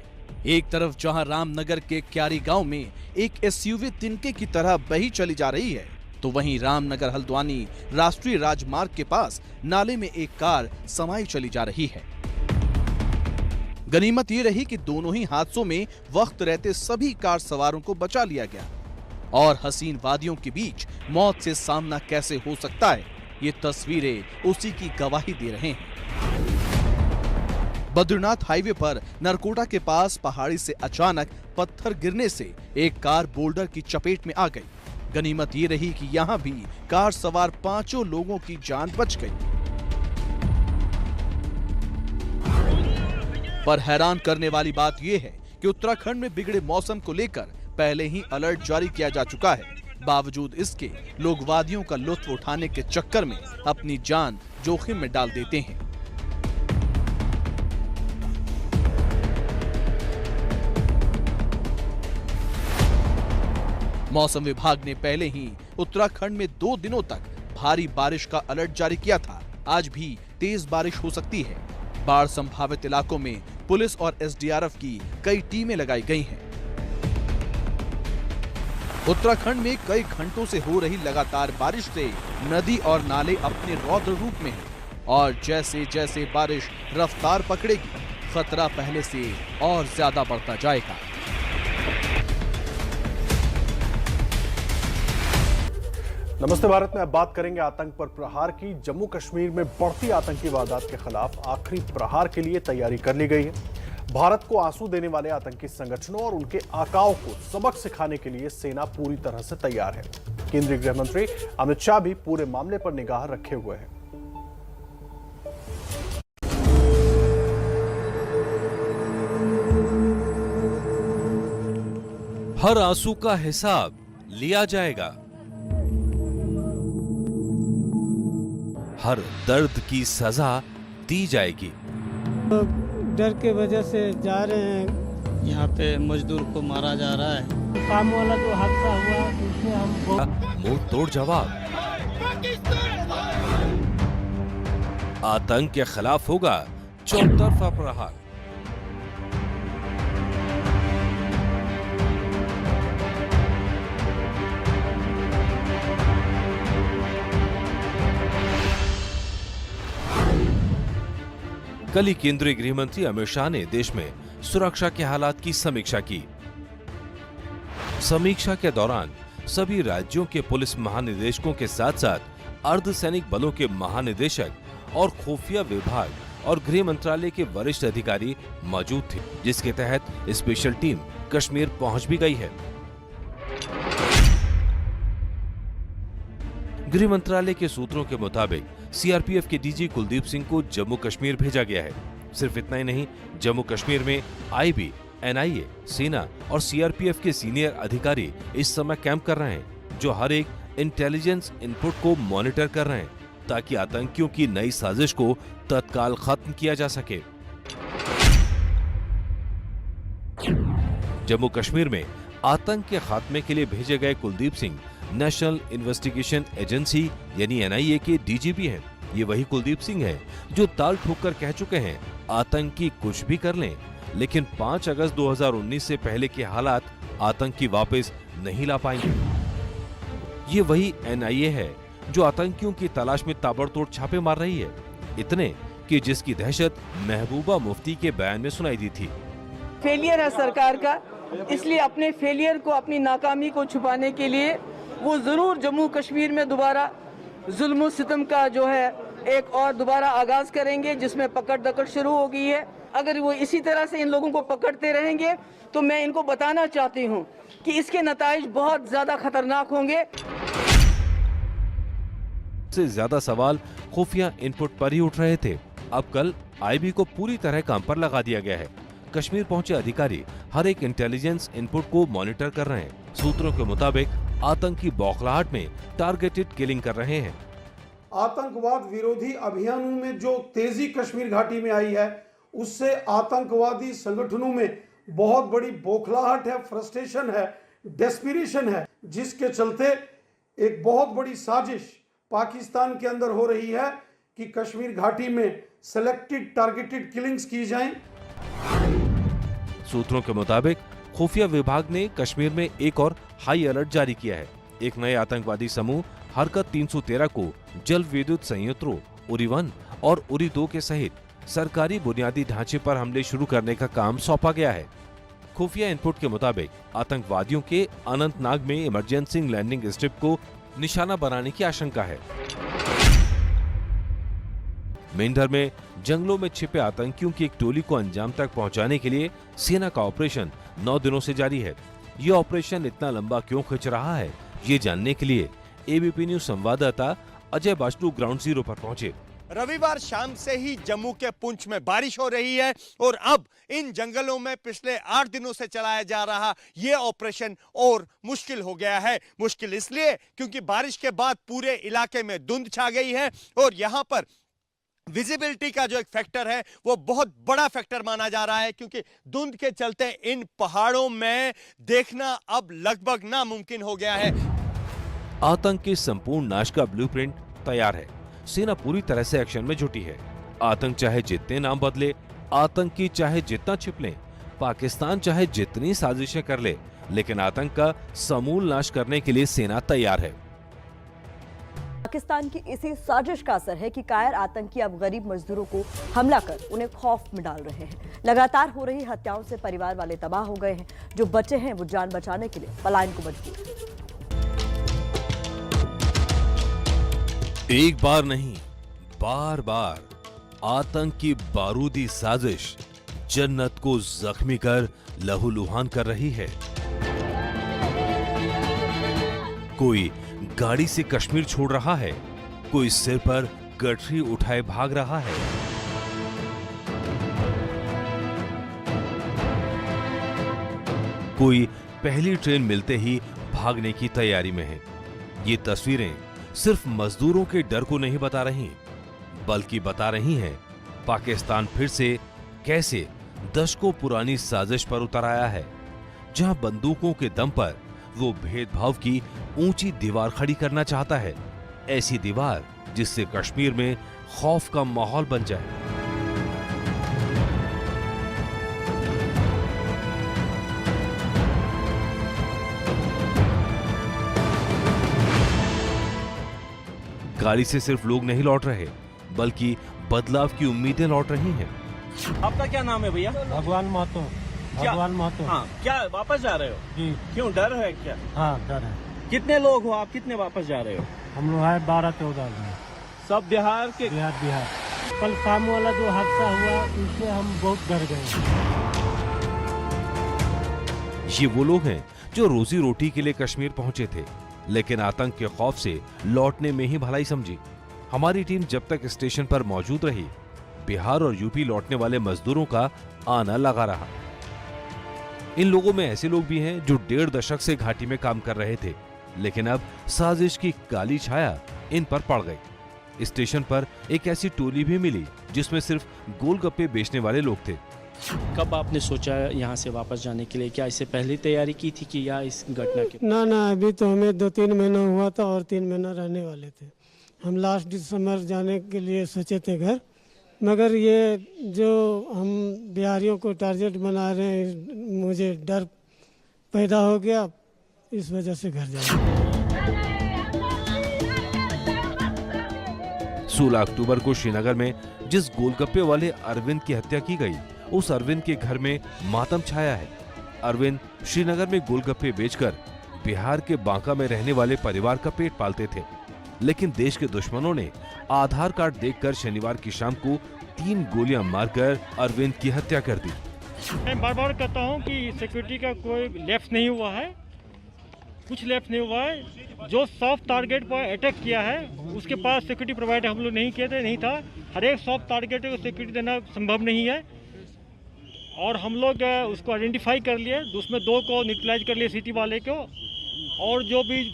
एक तरफ जहां रामनगर के क्यारी गांव में एक एसयूवी तिनके की तरह बही चली जा रही है, तो वहीं रामनगर हल्द्वानी राष्ट्रीय राजमार्ग के पास नाले में एक कार समाई चली जा रही है। गनीमत ये रही कि दोनों ही हादसों में वक्त रहते सभी कार सवारों को बचा लिया गया। और हसीन वादियों के बीच मौत से सामना कैसे हो सकता है, ये तस्वीरें उसी की गवाही दे रहे हैं। बद्रीनाथ हाईवे पर नरकोटा के पास पहाड़ी से अचानक पत्थर गिरने से एक कार बोल्डर की चपेट में आ गई। गनीमत ये रही कि यहाँ भी कार सवार 5 लोगों की जान बच गई। पर हैरान करने वाली बात यह है कि उत्तराखंड में बिगड़े मौसम को लेकर पहले ही अलर्ट जारी किया जा चुका है। बावजूद इसके लोग वादियों का लुत्फ उठाने के चक्कर में अपनी जान जोखिम में डाल देते हैं। मौसम विभाग ने पहले ही उत्तराखंड में 2 दिनों तक भारी बारिश का अलर्ट जारी किया था। आज भी तेज बारिश हो सकती है। बाढ़ संभावित इलाकों में पुलिस और एसडीआरएफ की कई टीमें लगाई गई हैं। उत्तराखंड में कई घंटों से हो रही लगातार बारिश से नदी और नाले अपने रौद्र रूप में हैं और जैसे जैसे बारिश रफ्तार पकड़ेगी, खतरा पहले से और ज्यादा बढ़ता जाएगा। नमस्ते भारत में अब बात करेंगे आतंक पर प्रहार की। जम्मू कश्मीर में बढ़ती आतंकी वारदात के खिलाफ आखिरी प्रहार के लिए तैयारी कर ली गई है। भारत को आंसू देने वाले आतंकी संगठनों और उनके आकाओं को सबक सिखाने के लिए सेना पूरी तरह से तैयार है। केंद्रीय गृह मंत्री अमित शाह भी पूरे मामले पर निगाह रखे हुए हैं। हर आंसू का हिसाब लिया जाएगा, हर दर्द की सजा दी जाएगी। डर के वजह से जा रहे हैं। यहाँ पे मजदूर को मारा जा रहा है। काम वाला जो हादसा हुआ उसमें हम मुंह तोड़ जवाब। आतंक के खिलाफ होगा चौतरफा प्रहार। कल ही केंद्रीय गृह मंत्री अमित शाह ने देश में सुरक्षा के हालात की समीक्षा की। समीक्षा के दौरान सभी राज्यों के पुलिस महानिदेशकों के साथ साथ अर्धसैनिक बलों के महानिदेशक और खुफिया विभाग और गृह मंत्रालय के वरिष्ठ अधिकारी मौजूद थे, जिसके तहत स्पेशल टीम कश्मीर पहुंच भी गई है। गृह मंत्रालय के सूत्रों के मुताबिक सीआरपीएफ के डीजी कुलदीप सिंह को जम्मू कश्मीर भेजा गया है। सिर्फ इतना ही नहीं, जम्मू कश्मीर में आईबी, एनआईए, सेना और सीआरपीएफ के सीनियर अधिकारी इस समय कैंप कर रहे हैं, जो हर एक इंटेलिजेंस इनपुट को मॉनिटर कर रहे हैं ताकि आतंकियों की नई साजिश को तत्काल खत्म किया जा सके। जम्मू कश्मीर में आतंक के खात्मे के लिए भेजे गए Kuldeep Singh national investigation agency यानी एनआईए के डीजीपी हैं। ये वही कुलदीप सिंह हैं जो ताल ठोक कह चुके हैं, आतंकी कुछ भी कर लें, लेकिन 5 अगस्त 2019 से पहले के हालात आतंकी वापस नहीं ला पाएंगे। ये वही एनआईए है जो आतंकियों की तलाश में ताबड़तोड़ छापे मार रही है, इतने कि जिसकी दहशत महबूबा मुफ्ती के बयान में सुनाई दी थी। फेलियर है सरकार का, इसलिए अपने फेलियर को, अपनी नाकामी को छुपाने के लिए वो जरूर जम्मू कश्मीर में दोबारा जुल्म सितम का जो है एक और दोबारा आगाज करेंगे, जिसमें पकड़ दकड़ शुरू हो गई है। अगर वो इसी तरह से इन लोगों को पकड़ते रहेंगे तो मैं इनको बताना चाहती हूँ कि इसके नताइज बहुत ज्यादा खतरनाक होंगे। से ज्यादा सवाल खुफिया इनपुट पर ही उठ रहे थे। अब कल आईबी को पूरी तरह काम पर लगा दिया गया है। कश्मीर पहुंचे अधिकारी हर एक इंटेलिजेंस इनपुट को मॉनिटर कर रहे हैं। सूत्रों के मुताबिक आतंकी बौखलाहट में टारगेटेड किलिंग कर रहे हैं। आतंकवाद विरोधी अभियानों में जो तेजी कश्मीर घाटी में आई है, उससे आतंकवादी संगठनों में बहुत बड़ी बौखलाहट है, फ्रस्ट्रेशन है, डेस्पिरेशन है, जिसके चलते एक बहुत बड़ी साजिश पाकिस्तान के अंदर हो रही है कि कश्मीर घाटी में सिलेक्टेड टारगेटेड किलिंग्स की जाएं। सूत्रों के मुताबिक खुफिया विभाग ने कश्मीर में एक और हाई अलर्ट जारी किया है। एक नए आतंकवादी समूह हरकत 313 को जल विद्युत संयंत्रों उरी 1 और उरी 2 के सहित सरकारी बुनियादी ढांचे पर हमले शुरू करने का काम सौंपा गया है। खुफिया इनपुट के मुताबिक आतंकवादियों के अनंतनाग में इमरजेंसी लैंडिंग स्ट्रिप को निशाना बनाने की आशंका है। मेंढर में जंगलों में छिपे आतंकियों की एक टोली को अंजाम तक पहुंचाने के लिए सेना का ऑपरेशन 9 दिनों से जारी है। ये ऑपरेशन इतना लंबा क्यों खिंच रहा है, ये जानने के लिए एबीपी न्यूज संवाददाता अजय बास्टू ग्राउंड जीरो पर पहुंचे। रविवार शाम से ही जम्मू के पुंछ में बारिश हो रही है और अब इन जंगलों में पिछले 8 दिनों से चलाया जा रहा ये ऑपरेशन और मुश्किल हो गया है। मुश्किल इसलिए क्योंकि बारिश के बाद पूरे इलाके में धुंध छा गई है और यहाँ पर विजिबिलिटी का जो एक फैक्टर है वो बहुत बड़ा फैक्टर माना जा रहा है, क्योंकि धुंध के चलते इन पहाड़ों में देखना अब लगभग नामुमकिन हो गया है। आतंक के संपूर्ण नाश का ब्लूप्रिंट तैयार है। सेना पूरी तरह से एक्शन में जुटी है। आतंक चाहे जितने नाम बदले, आतंकी चाहे जितना छिप लें, पाकिस्तान चाहे जितनी साजिशें कर ले, लेकिन आतंक का समूल नाश करने के लिए सेना तैयार है। पाकिस्तान की इसी साजिश का असर है कि कायर आतंकी अब गरीब मजदूरों को हमला कर उन्हें खौफ में डाल रहे हैं। लगातार हो रही हत्याओं से परिवार वाले तबाह हो गए हैं। जो बचे हैं वो जान बचाने के लिए पलायन को मजबूर हैं। एक बार नहीं, बार बार आतंक की बारूदी साजिश जन्नत को जख्मी कर लहूलुहान कर रही है। कोई गाड़ी से कश्मीर छोड़ रहा है, कोई सिर पर गठरी उठाए भाग रहा है। कोई पहली ट्रेन मिलते ही भागने की तैयारी में है। ये तस्वीरें सिर्फ मजदूरों के डर को नहीं बता रही, बल्कि बता रही हैं पाकिस्तान फिर से कैसे दशकों पुरानी साजिश पर उतर आया है, जहां बंदूकों के दम पर वो भेदभाव की ऊंची दीवार खड़ी करना चाहता है। ऐसी दीवार जिससे कश्मीर में खौफ का माहौल बन जाए। गाड़ी से सिर्फ लोग नहीं लौट रहे, बल्कि बदलाव की उम्मीदें लौट रही हैं। आपका क्या नाम है भैया? भगवान महतो। भगवान महतो। हाँ, क्या वापस जा रहे हो? जी। क्यों, डर है क्या? हाँ, डर है। कितने लोग हो आप, कितने वापस जा रहे हो? हम लोग है 12-14 में। सब बिहार के? बिहार। कल शाम वाला जो हादसा हुआ उससे हम बहुत डर गए। ये वो लोग हैं जो रोजी रोटी के लिए कश्मीर पहुंचे थे, लेकिन आतंक के खौफ से लौटने में ही भलाई समझी। हमारी टीम जब तक स्टेशन पर मौजूद रही, बिहार और यूपी लौटने वाले मजदूरों का आना लगा रहा। इन लोगों में ऐसे लोग भी हैं जो 1.5 दशक से घाटी में काम कर रहे थे, लेकिन अब साजिश की काली छाया इन पर पड़ गई। स्टेशन पर एक ऐसी टोली भी मिली जिसमें सिर्फ गोलगप्पे बेचने वाले लोग थे। कब आपने सोचा यहाँ से वापस जाने के लिए? क्या इससे पहले तैयारी की थी कि या इस घटना के? ना, अभी तो हमें 2-3 महीना हुआ था और 3 महीना रहने वाले थे। हम लास्ट दिसंबर जाने के लिए सोचे थे घर, मगर ये जो हम बिहारियों को टारगेट बना रहे हैं, मुझे डर पैदा हो गया, इस वजह से घर जाए। 16 अक्टूबर को श्रीनगर में जिस गोलगप्पे वाले अरविंद की हत्या की गई, उस अरविंद के घर में मातम छाया है। अरविंद श्रीनगर में गोलगप्पे बेचकर बिहार के बांका में रहने वाले परिवार का पेट पालते थे, लेकिन देश के दुश्मनों ने आधार कार्ड देखकर शनिवार की शाम को 3 गोलियां मारकर अरविंद की हत्या कर दी। मैं बार बार कहता हूं कि सिक्योरिटी का कोई लैप्स नहीं हुआ है, कुछ लैप्स नहीं हुआ है। जो सॉफ्ट टारगेट पर अटैक किया है उसके पास सिक्योरिटी प्रोवाइड हम लोग नहीं किए थे, नहीं था। हर एक सॉफ्ट टारगेट को सिक्योरिटी देना संभव नहीं है, और हम लोग उसको आइडेंटिफाई कर लिए। उसमें 2 को न्यूट्रलाइज कर लिए, सिटी वाले को, और जो भी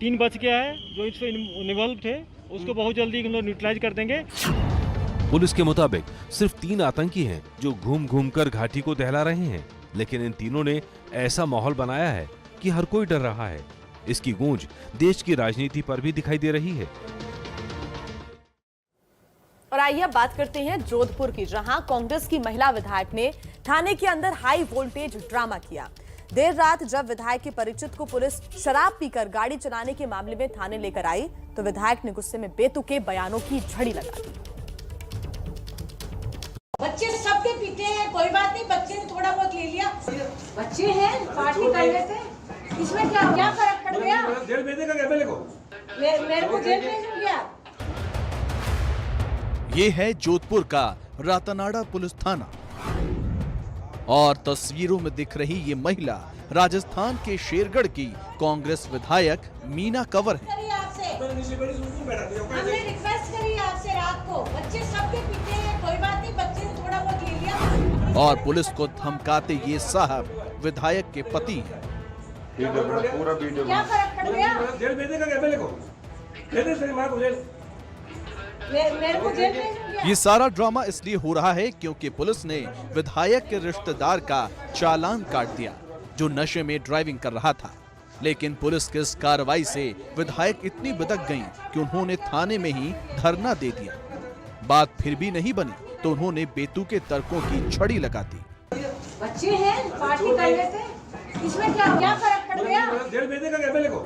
3 बच गया है जो इसमें इन्वॉल्व थे उसको बहुत जल्दी हम लोग न्यूट्रलाइज कर देंगे। पुलिस के मुताबिक सिर्फ 3 आतंकी हैं जो घूम घूम कर घाटी को दहला रहे हैं, लेकिन इन तीनों ने ऐसा माहौल बनाया है कि हर कोई डर रहा है। इसकी गूंज देश की राजनीति पर भी दिखाई दे रही है। और आइए अब बात करते हैं जोधपुर की, जहां कांग्रेस की महिला विधायक ने थाने के अंदर हाई वोल्टेज ड्रामा किया। देर रात जब विधायक के परिचित को पुलिस शराब पीकर गाड़ी चलाने के मामले में थाने लेकर आई, तो विधायक ने गुस्से में बेतुके बयानों की झड़ी लगा दी। बच्चे सबके पीते हैं, कोई बात नहीं, बच्चे ने थोड़ा बहुत ले लिया, बच्चे हैं, पार्टी कर रहे थे, इसमें क्या फर्क पड़ गया? जेल भेजेगा क्या मेरे को? मेरे को जेल भेजेंगे? ये है जोधपुर का रातानाडा पुलिस थाना, और तस्वीरों में दिख रही ये महिला राजस्थान के शेरगढ़ की कांग्रेस विधायक मीना कंवर है। हमने रिक्वेस्ट करी आपसे रात को, बच्चे सबके पीते हैं, कोई बात नहीं, बच्चे ने थोड़ा बहुत ले लिया। और पुलिस को धमकाते ये साहब विधायक के पति हैं। पूरा वीडियो क्या फर्क पड़ गया? जेल भेजेगा क्या मेरे को? मेरे को जेल भेजेंगे? ये सारा ड्रामा इसलिए हो रहा है क्योंकि पुलिस ने विधायक के रिश्तेदार का चालान काट दिया जो नशे में ड्राइविंग कर रहा था। लेकिन पुलिस की इस कार्रवाई से विधायक इतनी बिदक गईं कि उन्होंने थाने में ही धरना दे दिया। बात फिर भी नहीं बनी तो उन्होंने बेतुके तर्कों की छड़ी लगा दी। बच्चे हैं, पार्टी कर रहे थे, इसमें क्या फर्क पड़ गया? जेल भेजेगा क्या मेरे को?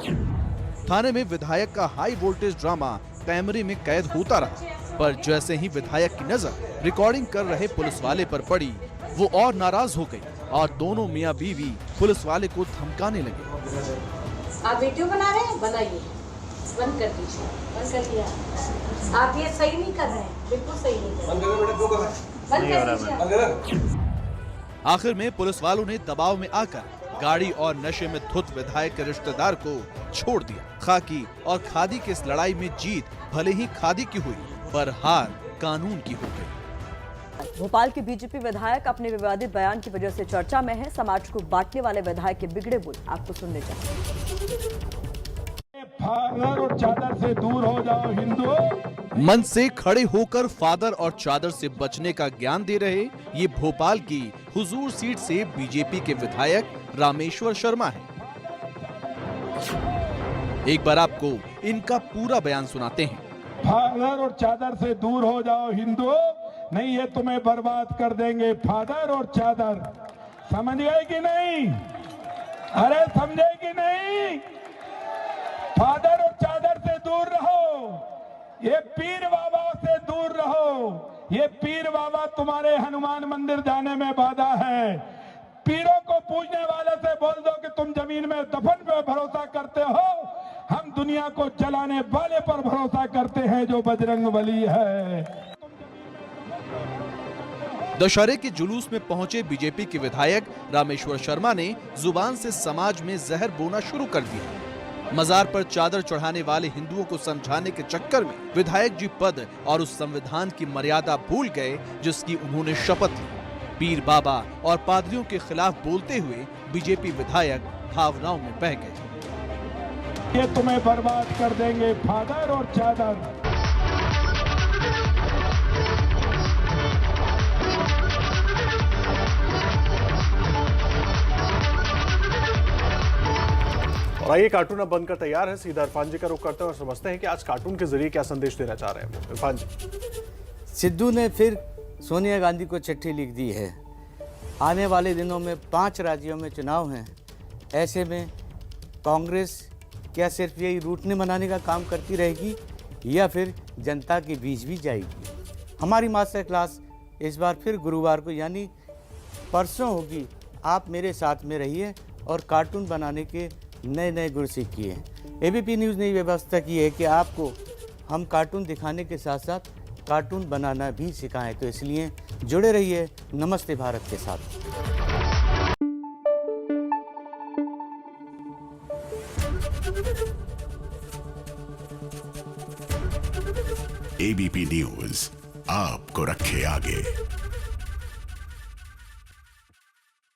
थाने में विधायक का हाई वोल्टेज ड्रामा कैमरे में कैद होता रहा, पर जैसे ही विधायक की नजर रिकॉर्डिंग कर रहे पुलिस वाले पर पड़ी, वो और नाराज हो गई और दोनों मियां बीवी पुलिस वाले को धमकाने लगे। आप वीडियो बना रहे हैं, बनाइए, बंद कर दीजिए। बंद कर दिया। आप ये सही नहीं कर रहे हैं, बिल्कुल सही नहीं कर रहे। बंद कर दीजिए। आखिर में पुलिस वालों ने दबाव में आकर गाड़ी और नशे में धुत विधायक के रिश्तेदार को छोड़ दिया। खाकी और खादी की इस लड़ाई में जीत भले ही खादी की हुई, पर हार कानून की हो गई। भोपाल के बीजेपी विधायक अपने विवादित बयान की वजह से चर्चा में है। समाज को बांटने वाले विधायक के बिगड़े बोल आपको सुनने चाहिए। फादर और चादर से दूर हो जाओ हिंदू। मन से खड़े होकर फादर और चादर से बचने का ज्ञान दे रहे ये भोपाल की हुजूर सीट से बीजेपी के विधायक रामेश्वर शर्मा है। एक बार आपको इनका पूरा बयान सुनाते हैं। फादर और चादर से दूर हो जाओ हिंदू, नहीं ये तुम्हें बर्बाद कर देंगे। फादर और चादर, समझ गए कि नहीं? अरे समझे कि नहीं? फादर और चादर से दूर रहो, ये पीर बाबा से दूर रहो। ये पीर बाबा तुम्हारे हनुमान मंदिर जाने में बाधा है। पीरों को पूजने वाले से बोल दो कि तुम जमीन में दफन पे भरोसा करते हो, हम दुनिया को जलाने वाले पर भरोसा करते हैं जो बजरंग बली है। दशहरे के जुलूस में पहुंचे बीजेपी के विधायक रामेश्वर शर्मा ने जुबान से समाज में जहर बोना शुरू कर दिया। मजार पर चादर चढ़ाने वाले हिंदुओं को समझाने के चक्कर में विधायक जी पद और उस संविधान की मर्यादा भूल गए जिसकी उन्होंने शपथ ली। पीर बाबा और पादरियों के खिलाफ बोलते हुए बीजेपी विधायक भावनाओं में बह गए। ये तुम्हें बर्बाद कर देंगे फादर और चादर। और आइए, कार्टून अब बनकर तैयार है। सीधा इरफान जी का रुख करते हैं और समझते हैं कि आज कार्टून के जरिए क्या संदेश देना चाह रहे हैं इरफान जी। सिद्धू ने फिर सोनिया गांधी को चिट्ठी लिख दी है। आने वाले दिनों में 5 राज्यों में चुनाव हैं। ऐसे में कांग्रेस क्या सिर्फ यही रूठने मनाने का काम करती रहेगी या फिर जनता के बीच भी जाएगी? हमारी मास्टर क्लास इस बार फिर गुरुवार को यानी परसों होगी। आप मेरे साथ में रहिए और कार्टून बनाने के नए नए गुर सीखिए। एबीपी न्यूज़ ने व्यवस्था की है कि आपको हम कार्टून दिखाने के साथ साथ कार्टून बनाना भी सिखाएं, तो इसलिए जुड़े रहिए नमस्ते भारत के साथ। एबीपी न्यूज़ आपको रखे आगे।